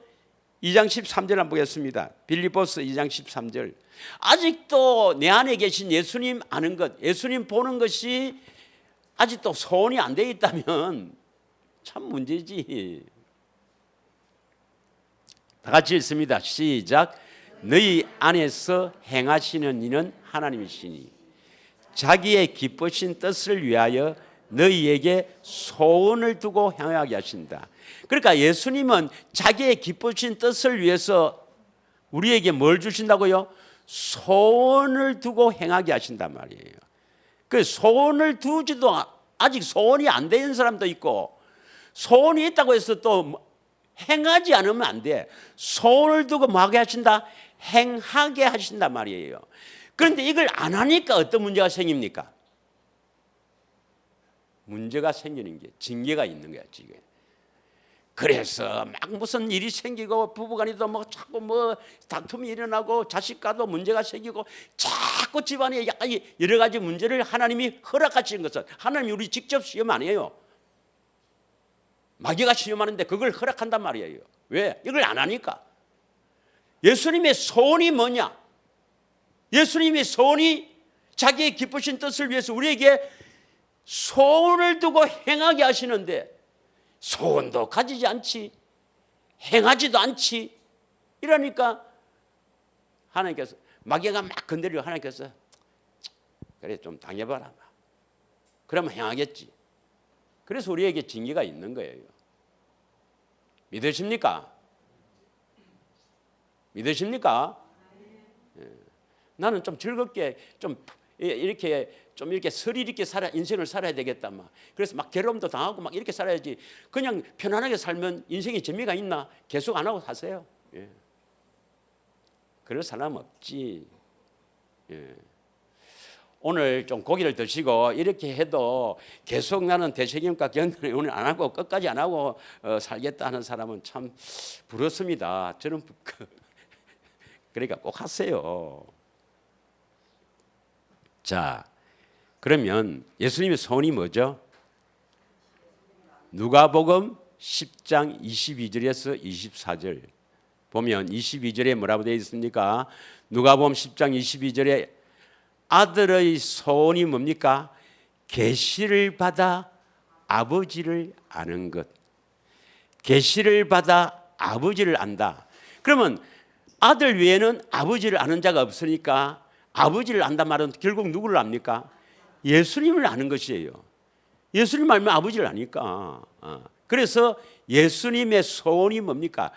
Speaker 1: 2장 13절 한번 보겠습니다. 빌립보서 2장 13절. 아직도 내 안에 계신 예수님 아는 것, 예수님 보는 것이 아직도 소원이 안 돼 있다면 참 문제지. 다 같이 읽습니다. 시작. 너희 안에서 행하시는 이는 하나님이시니 자기의 기쁘신 뜻을 위하여 너희에게 소원을 두고 행하게 하신다. 그러니까 예수님은 자기의 기쁘신 뜻을 위해서 우리에게 뭘 주신다고요? 소원을 두고 행하게 하신단 말이에요. 그 소원을 두지도 아직 소원이 안 되는 사람도 있고, 소원이 있다고 해서 또 행하지 않으면 안 돼. 소원을 두고 뭐 하게 하신다? 행하게 하신단 말이에요. 그런데 이걸 안 하니까 어떤 문제가 생깁니까? 문제가 생기는 게 징계가 있는 거야 지금. 그래서 막 무슨 일이 생기고 부부간에도 뭐 자꾸 뭐 다툼이 일어나고 자식과도 문제가 생기고 자꾸 집안에 약간 여러 가지 문제를 하나님이 허락하시는 것은 하나님이 우리 직접 시험 안 해요. 마귀가 시험하는데 그걸 허락한단 말이에요. 왜? 이걸 안 하니까. 예수님의 소원이 뭐냐? 예수님의 소원이 자기의 기쁘신 뜻을 위해서 우리에게 소원을 두고 행하게 하시는데 소원도 가지지 않지, 행하지도 않지. 이러니까 하나님께서, 마귀가 막 건드리고 하나님께서 그래 좀 당해봐라. 그러면 행하겠지. 그래서 우리에게 징계가 있는 거예요. 믿으십니까? 믿으십니까? 나는 좀 즐겁게 좀 이렇게 스릴 있게 인생을 살아야 되겠다 막. 그래서 막 괴로움도 당하고 막 이렇게 살아야지. 그냥 편안하게 살면 인생에 재미가 있나? 계속 안 하고 사세요. 예. 그럴 사람 없지. 예. 오늘 좀 고기를 드시고 이렇게 해도 계속 나는 대책임과 견뎌내 오늘 안 하고 끝까지 안 하고 살겠다 하는 사람은 참 부럽습니다. 저는 그러니까 꼭 하세요. 자, 그러면 예수님의 소원이 뭐죠? 누가복음 10장 22절에서 24절 보면 22절에 뭐라고 되어 있습니까? 누가복음 10장 22절에 아들의 소원이 뭡니까? 계시를 받아 아버지를 아는 것. 계시를 받아 아버지를 안다. 그러면 아들 외에는 아버지를 아는 자가 없으니까 아버지를 안다 말은 결국 누구를 압니까? 예수님을 아는 것이에요. 예수님 알면 아버지를 아니까. 그래서 예수님의 소원이 뭡니까?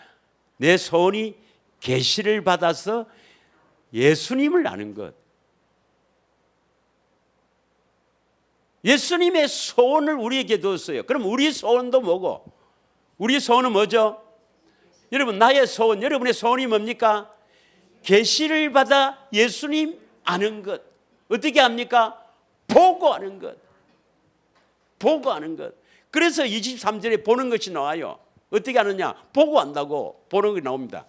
Speaker 1: 내 소원이 계시를 받아서 예수님을 아는 것. 예수님의 소원을 우리에게 뒀어요. 그럼 우리 소원도 뭐고? 우리 소원은 뭐죠? 여러분, 나의 소원, 여러분의 소원이 뭡니까? 계시를 받아 예수님 아는 것. 어떻게 합니까? 보고 아는 것. 보고 아는 것. 그래서 23절에 보는 것이 나와요. 어떻게 하느냐? 보고 안다고 보는 것이 나옵니다.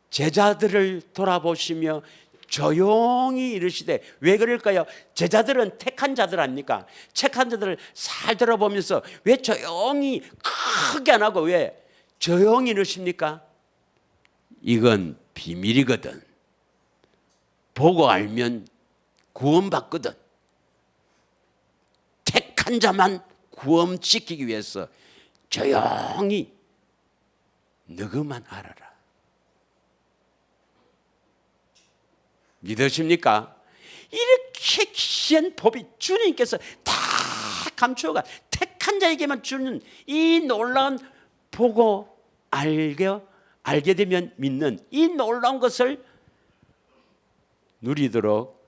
Speaker 1: 제자들을 돌아보시며 조용히 이르시되. 왜 그럴까요? 제자들은 택한 자들 아닙니까? 택한 자들을 잘 들어보면서 왜 조용히 크게 안 하고 왜 조용히 이러십니까? 이건 비밀이거든. 보고 알면 구원받거든. 택한 자만 구원시키기 위해서 조용히 너그만 알아라. 믿으십니까? 이렇게 귀한 법이 주님께서 다 감추어가 택한 자에게만 주는 이 놀라운 보고 알게 되면 믿는 이 놀라운 것을 누리도록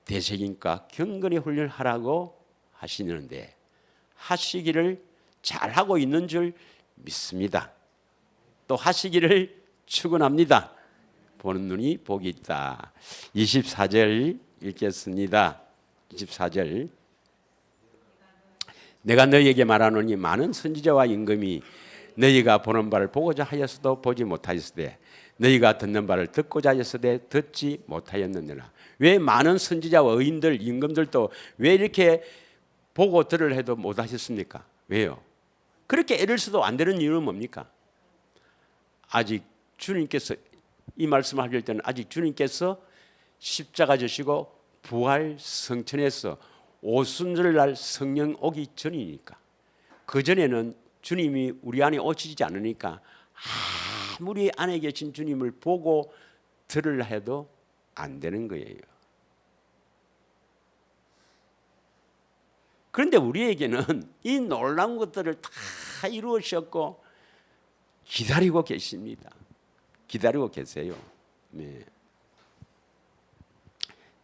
Speaker 1: 대책임과 경건의 훈련을 하라고 하시는데 하시기를 잘하고 있는 줄 믿습니다. 또 하시기를 축원합니다. 보는 눈이 복이 있다. 24절 읽겠습니다. 24절 내가 너희에게 말하노니 많은 선지자와 임금이 너희가 보는 바를 보고자 하였어도 보지 못하였으되 너희가 듣는 바를 듣고자 하였으되 듣지 못하였느니라. 왜 많은 선지자와 의인들 임금들도 왜 이렇게 보고 들을 해도 못하셨습니까? 왜요? 그렇게 애를 써도 안 되는 이유는 뭡니까? 아직 주님께서 이 말씀을 하실 때는 아직 주님께서 십자가 지시고 부활 성천에서 오순절날 성령 오기 전이니까. 그전에는 주님이 우리 안에 오시지 않으니까 아무리 안에 계신 주님을 보고 들으려 해도 안 되는 거예요. 그런데 우리에게는 이 놀라운 것들을 다 이루으셨고 기다리고 계십니다. 기다리고 계세요. 네.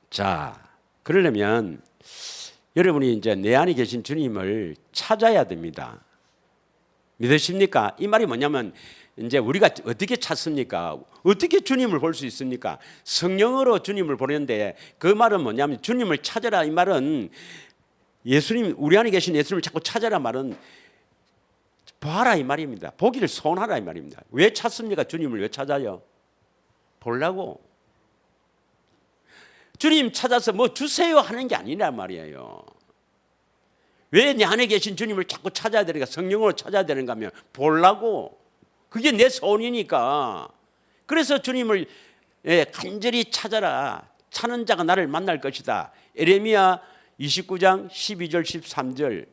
Speaker 1: 자, 그러려면 여러분이 이제 내 안에 계신 주님을 찾아야 됩니다. 믿으십니까? 이 말이 뭐냐면 이제 우리가 어떻게 찾습니까? 어떻게 주님을 볼 수 있습니까? 성령으로 주님을 보는데 그 말은 뭐냐면 주님을 찾아라 이 말은 예수님 우리 안에 계신 예수님을 자꾸 찾아라 말은 봐라 이 말입니다. 보기를 소원하라 이 말입니다. 왜 찾습니까? 주님을 왜 찾아요? 보려고. 주님 찾아서 뭐 주세요 하는 게 아니란 말이에요. 왜 내 안에 계신 주님을 자꾸 찾아야 되는가? 성령으로 찾아야 되는가 하면 보려고. 그게 내 소원이니까. 그래서 주님을 간절히 찾아라. 찾는 자가 나를 만날 것이다. 에레미야 29장 12절 13절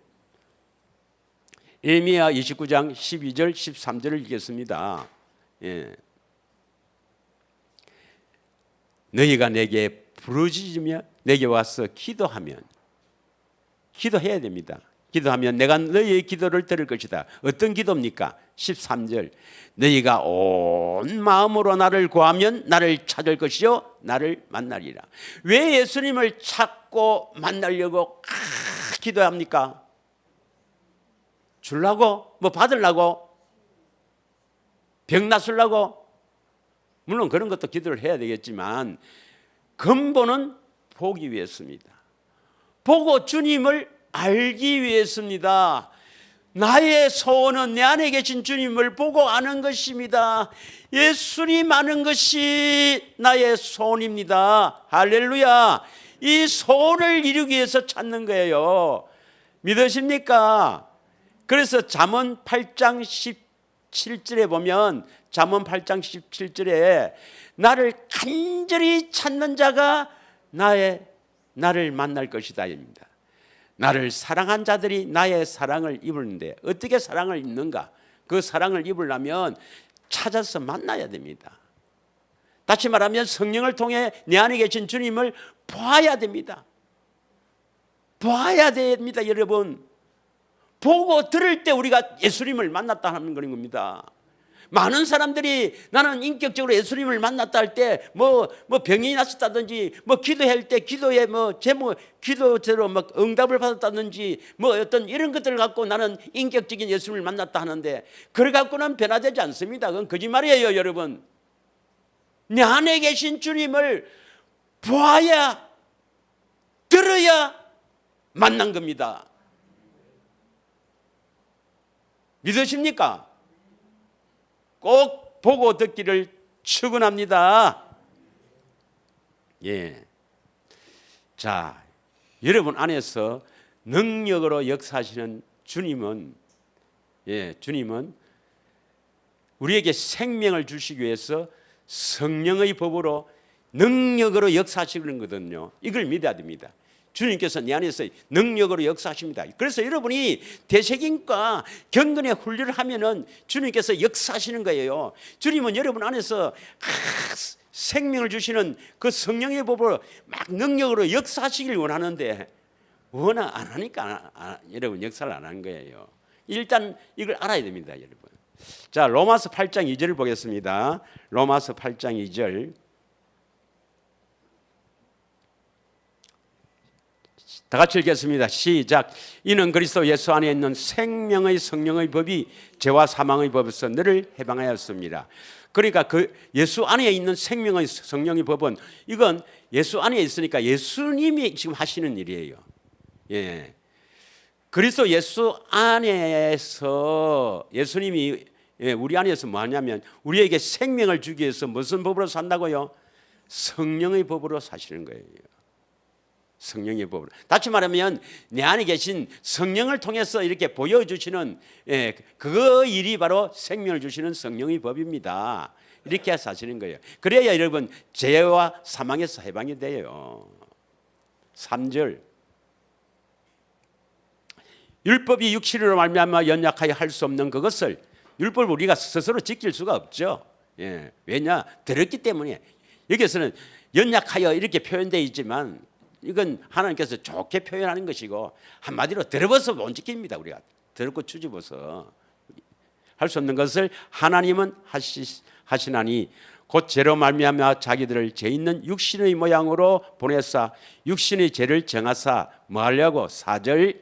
Speaker 1: 에레미야 29장 12절 13절을 읽겠습니다. 너희가 내게 부르짖으며 내게 와서 기도하면 기도해야 됩니다. 기도하면 내가 너희의 기도를 들을 것이다. 어떤 기도입니까? 13절 너희가 온 마음으로 나를 구하면 나를 찾을 것이요 나를 만나리라. 왜 예수님을 찾고 만나려고 기도합니까? 주려고? 뭐 받으려고? 병 낫으려고? 물론 그런 것도 기도를 해야 되겠지만 근본은 보기 위해서입니다. 보고 주님을 알기 위해서입니다. 나의 소원은 내 안에 계신 주님을 보고 아는 것입니다. 예수님 아는 것이 나의 소원입니다. 할렐루야. 이 소원을 이루기 위해서 찾는 거예요. 믿으십니까? 그래서 잠언 8장 17절에 보면, 잠언 8장 17절에 나를 간절히 찾는 자가 나를 만날 것이다 입니다. 나를 사랑한 자들이 나의 사랑을 입는데, 어떻게 사랑을 입는가? 그 사랑을 입으려면 찾아서 만나야 됩니다. 다시 말하면 성령을 통해 내 안에 계신 주님을 봐야 됩니다. 봐야 됩니다, 여러분. 보고 들을 때 우리가 예수님을 만났다 하는 그런 겁니다. 많은 사람들이 나는 인격적으로 예수님을 만났다 할 때 뭐 병이 났었다든지, 기도할 때 기도에 제목 기도대로 응답을 받았다든지, 어떤 이런 것들을 갖고 나는 인격적인 예수님을 만났다 하는데, 그걸 갖고는 변화되지 않습니다. 그건 거짓말이에요, 여러분. 내 안에 계신 주님을 보아야, 들어야 만난 겁니다. 믿으십니까? 꼭 보고 듣기를 축원합니다. 예. 자, 여러분 안에서 능력으로 역사하시는 주님은 우리에게 생명을 주시기 위해서 성령의 법으로 능력으로 역사하시는 거거든요. 이걸 믿어야 됩니다. 주님께서 내 안에서 능력으로 역사하십니다. 그래서 여러분이 대책임과 경건의 훈련을 하면은 주님께서 역사하시는 거예요. 주님은 여러분 안에서 생명을 주시는 그 성령의 법으로 막 능력으로 역사하시길 원하는데, 워낙 안 하니까 여러분 역사를 안 하는 거예요. 일단 이걸 알아야 됩니다, 여러분. 자, 로마서 8장 2절을 보겠습니다. 로마서 8장 2절. 다 같이 읽겠습니다. 시작. 이는 그리스도 예수 안에 있는 생명의 성령의 법이 죄와 사망의 법에서 너를 해방하였습니다. 그러니까 그 예수 안에 있는 생명의 성령의 법은, 이건 예수 안에 있으니까 예수님이 지금 하시는 일이에요. 예. 그리스도 예수 안에서 예수님이 우리 안에서 뭐 하냐면 우리에게 생명을 주기 위해서 무슨 법으로 산다고요? 성령의 법으로 사시는 거예요. 성령의 법으로. 다시 말하면 내 안에 계신 성령을 통해서 이렇게 보여주시는 그 일이 바로 생명을 주시는 성령의 법입니다. 이렇게 사시는 거예요. 그래야 여러분 죄와 사망에서 해방이 돼요. 3절. 율법이 육신으로 말미암아 연약하여 할 수 없는 그것을, 율법을 우리가 스스로 지킬 수가 없죠. 왜냐? 들었기 때문에. 여기서는 연약하여 이렇게 표현되어 있지만 이건 하나님께서 좋게 표현하는 것이고, 한마디로 들어버서 못 지킵니다. 우리가 들었고 추집어서 할 수 없는 것을 하나님은 하시나니 곧 죄로 말미암아 자기들을 죄 있는 육신의 모양으로 보내사 육신의 죄를 정하사 뭐 하려고? 4절.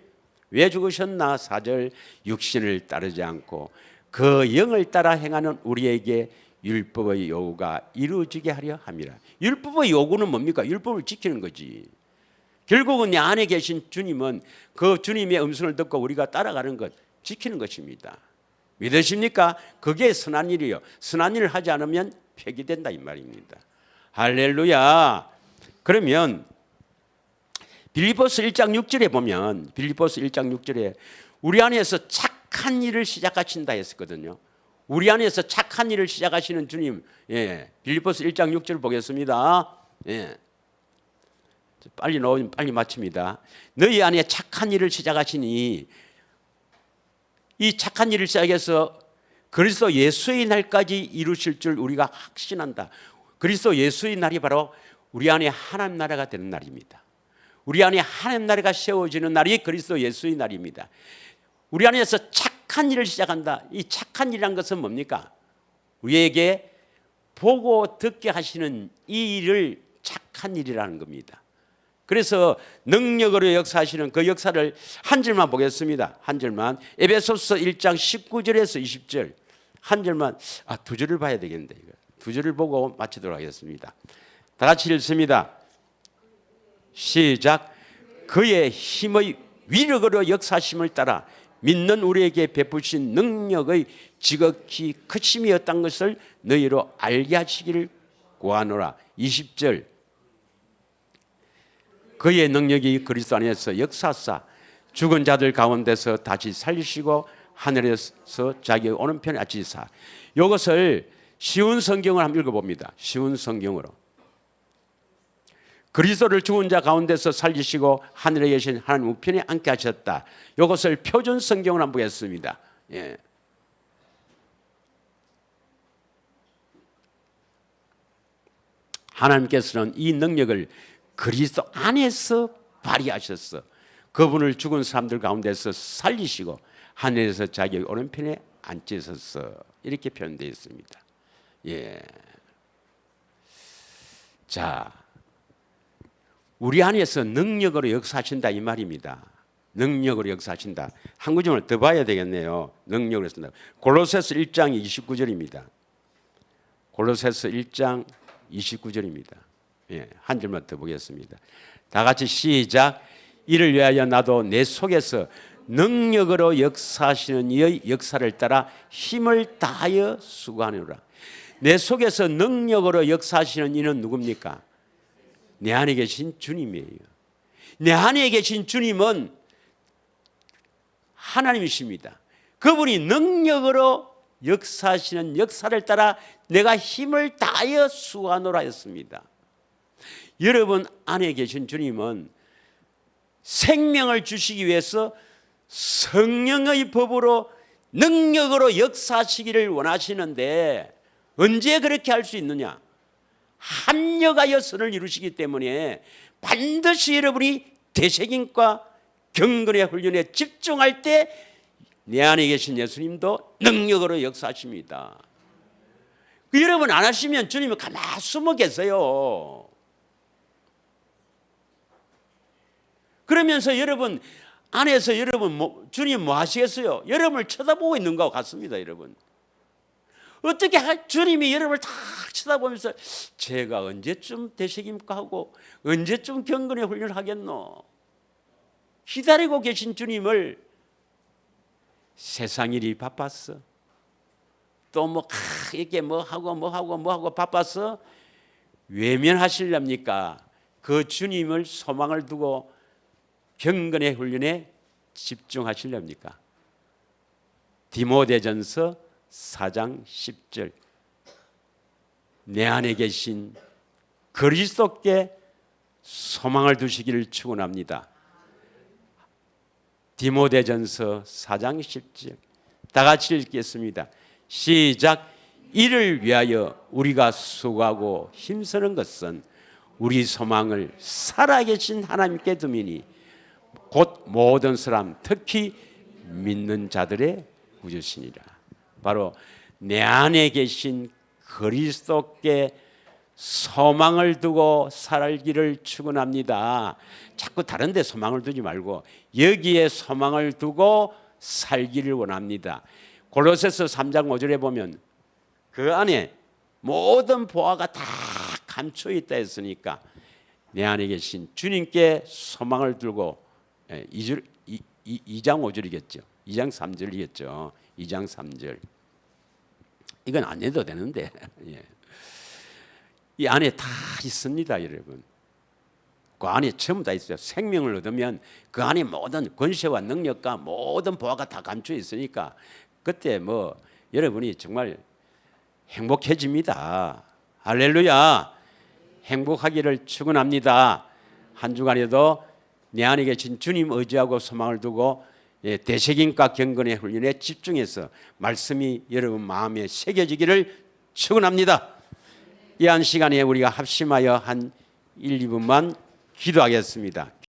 Speaker 1: 왜 죽으셨나? 4절. 육신을 따르지 않고 그 영을 따라 행하는 우리에게 율법의 요구가 이루어지게 하려 함이라. 율법의 요구는 뭡니까? 율법을 지키는 거지. 결국은 내 안에 계신 주님은 그 주님의 음성을 듣고 우리가 따라가는 것, 지키는 것입니다. 믿으십니까? 그게 선한 일이에요. 선한 일을 하지 않으면 폐기된다 이 말입니다. 할렐루야. 그러면 빌립보서 1장 6절에 보면, 빌립보서 1장 6절에 우리 안에서 착한 일을 시작하신다 했었거든요. 우리 안에서 착한 일을 시작하시는 주님. 빌립보서 1장 6절 보겠습니다. 빨리 넣으면 빨리 마칩니다. 너희 안에 착한 일을 시작하시니, 이 착한 일을 시작해서 그리스도 예수의 날까지 이루실 줄 우리가 확신한다. 그리스도 예수의 날이 바로 우리 안에 하나님 나라가 되는 날입니다. 우리 안에 하나님 나라가 세워지는 날이 그리스도 예수의 날입니다. 우리 안에서 착한 일을 시작한다. 이 착한 일이란 것은 뭡니까? 우리에게 보고 듣게 하시는 이 일을 착한 일이라는 겁니다. 그래서 능력으로 역사하시는 그 역사를 한 절만 보겠습니다. 한 절만. 에베소서 1장 19절에서 20절. 한 절만. 두 절을 봐야 되겠는데. 두 절을 보고 마치도록 하겠습니다. 다 같이 읽습니다. 시작. 그의 힘의 위력으로 역사심을 따라 믿는 우리에게 베푸신 능력의 지극히 크심이었다는 것을 너희로 알게 하시기를 구하노라. 20절 그의 능력이 그리스도 안에서 역사하사 죽은 자들 가운데서 다시 살리시고 하늘에서 자기의 오른편에 앉히사. 이것을 쉬운 성경을 한번 읽어봅니다. 쉬운 성경으로. 그리스도를 죽은 자 가운데서 살리시고 하늘에 계신 하나님 우편에 앉게 하셨다. 이것을 표준 성경을 한번 보겠습니다. 예. 하나님께서는 이 능력을 그리스도 안에서 발휘하셨어. 그분을 죽은 사람들 가운데서 살리시고 하늘에서 자기 오른편에 앉히셨어. 이렇게 표현되어 있습니다. 예. 자, 우리 안에서 능력으로 역사하신다 이 말입니다. 능력으로 역사하신다. 한 구절을 더 봐야 되겠네요. 능력으로 쓴다. 골로새서 1장 29절입니다. 골로새서 1장 29절입니다. 예, 한 줄만 더 보겠습니다. 다 같이 시작. 이를 위하여 나도 내 속에서 능력으로 역사하시는 이의 역사를 따라 힘을 다하여 수고하노라. 내 속에서 능력으로 역사하시는 이는 누굽니까? 내 안에 계신 주님이에요. 내 안에 계신 주님은 하나님이십니다. 그분이 능력으로 역사하시는 역사를 따라 내가 힘을 다하여 수고하노라 했습니다. 여러분 안에 계신 주님은 생명을 주시기 위해서 성령의 법으로 능력으로 역사하시기를 원하시는데 언제 그렇게 할 수 있느냐? 합력하여 선을 이루시기 때문에 반드시 여러분이 대책임과 경건의 훈련에 집중할 때 내 안에 계신 예수님도 능력으로 역사하십니다. 여러분 안 하시면 주님은 가만히 숨어 계세요. 그러면서 여러분 안에서 여러분 주님 뭐 하시겠어요? 여러분을 쳐다보고 있는 것 같습니다. 여러분 어떻게 주님이 여러분을 다 쳐다보면서 제가 언제쯤 대책임과 하고 언제쯤 경건의 훈련을 하겠노? 기다리고 계신 주님을 세상 일이 바빴어. 또 뭐 이렇게 뭐 하고 바빠서 외면하시렵니까? 그 주님을 소망을 두고 경건의 훈련에 집중하시렵니까? 디모데전서 4장 10절 내 안에 계신 그리스도께 소망을 두시기를 축원합니다. 디모데전서 4장 10절 다 같이 읽겠습니다. 시작. 이를 위하여 우리가 수고하고 힘쓰는 것은 우리 소망을 살아계신 하나님께 둠이니 곧 모든 사람 특히 믿는 자들의 구주시니라. 바로 내 안에 계신 그리스도께 소망을 두고 살기를 축원합니다. 자꾸 다른 데 소망을 두지 말고 여기에 소망을 두고 살기를 원합니다. 골로새서 3장 5절에 보면 그 안에 모든 보화가 다 감춰 있다 했으니까 내 안에 계신 주님께 소망을 두고 2장 5절이겠죠. 2장 3절이겠죠. 2장 3절. 이건 안 해도 되는데 예. 이 안에 다 있습니다, 여러분. 그 안에 전부 다 있어요. 생명을 얻으면 그 안에 모든 권세와 능력과 모든 보화가 다 감춰 있으니까 그때 뭐 여러분이 정말 행복해집니다. 할렐루야. 행복하기를 축원합니다. 한 주간에도 내 안에 계신 주님 의지하고 소망을 두고 대책임과 경건의 훈련에 집중해서 말씀이 여러분 마음에 새겨지기를 축원합니다. 이 한 시간에 우리가 합심하여 한 1, 2분만 기도하겠습니다.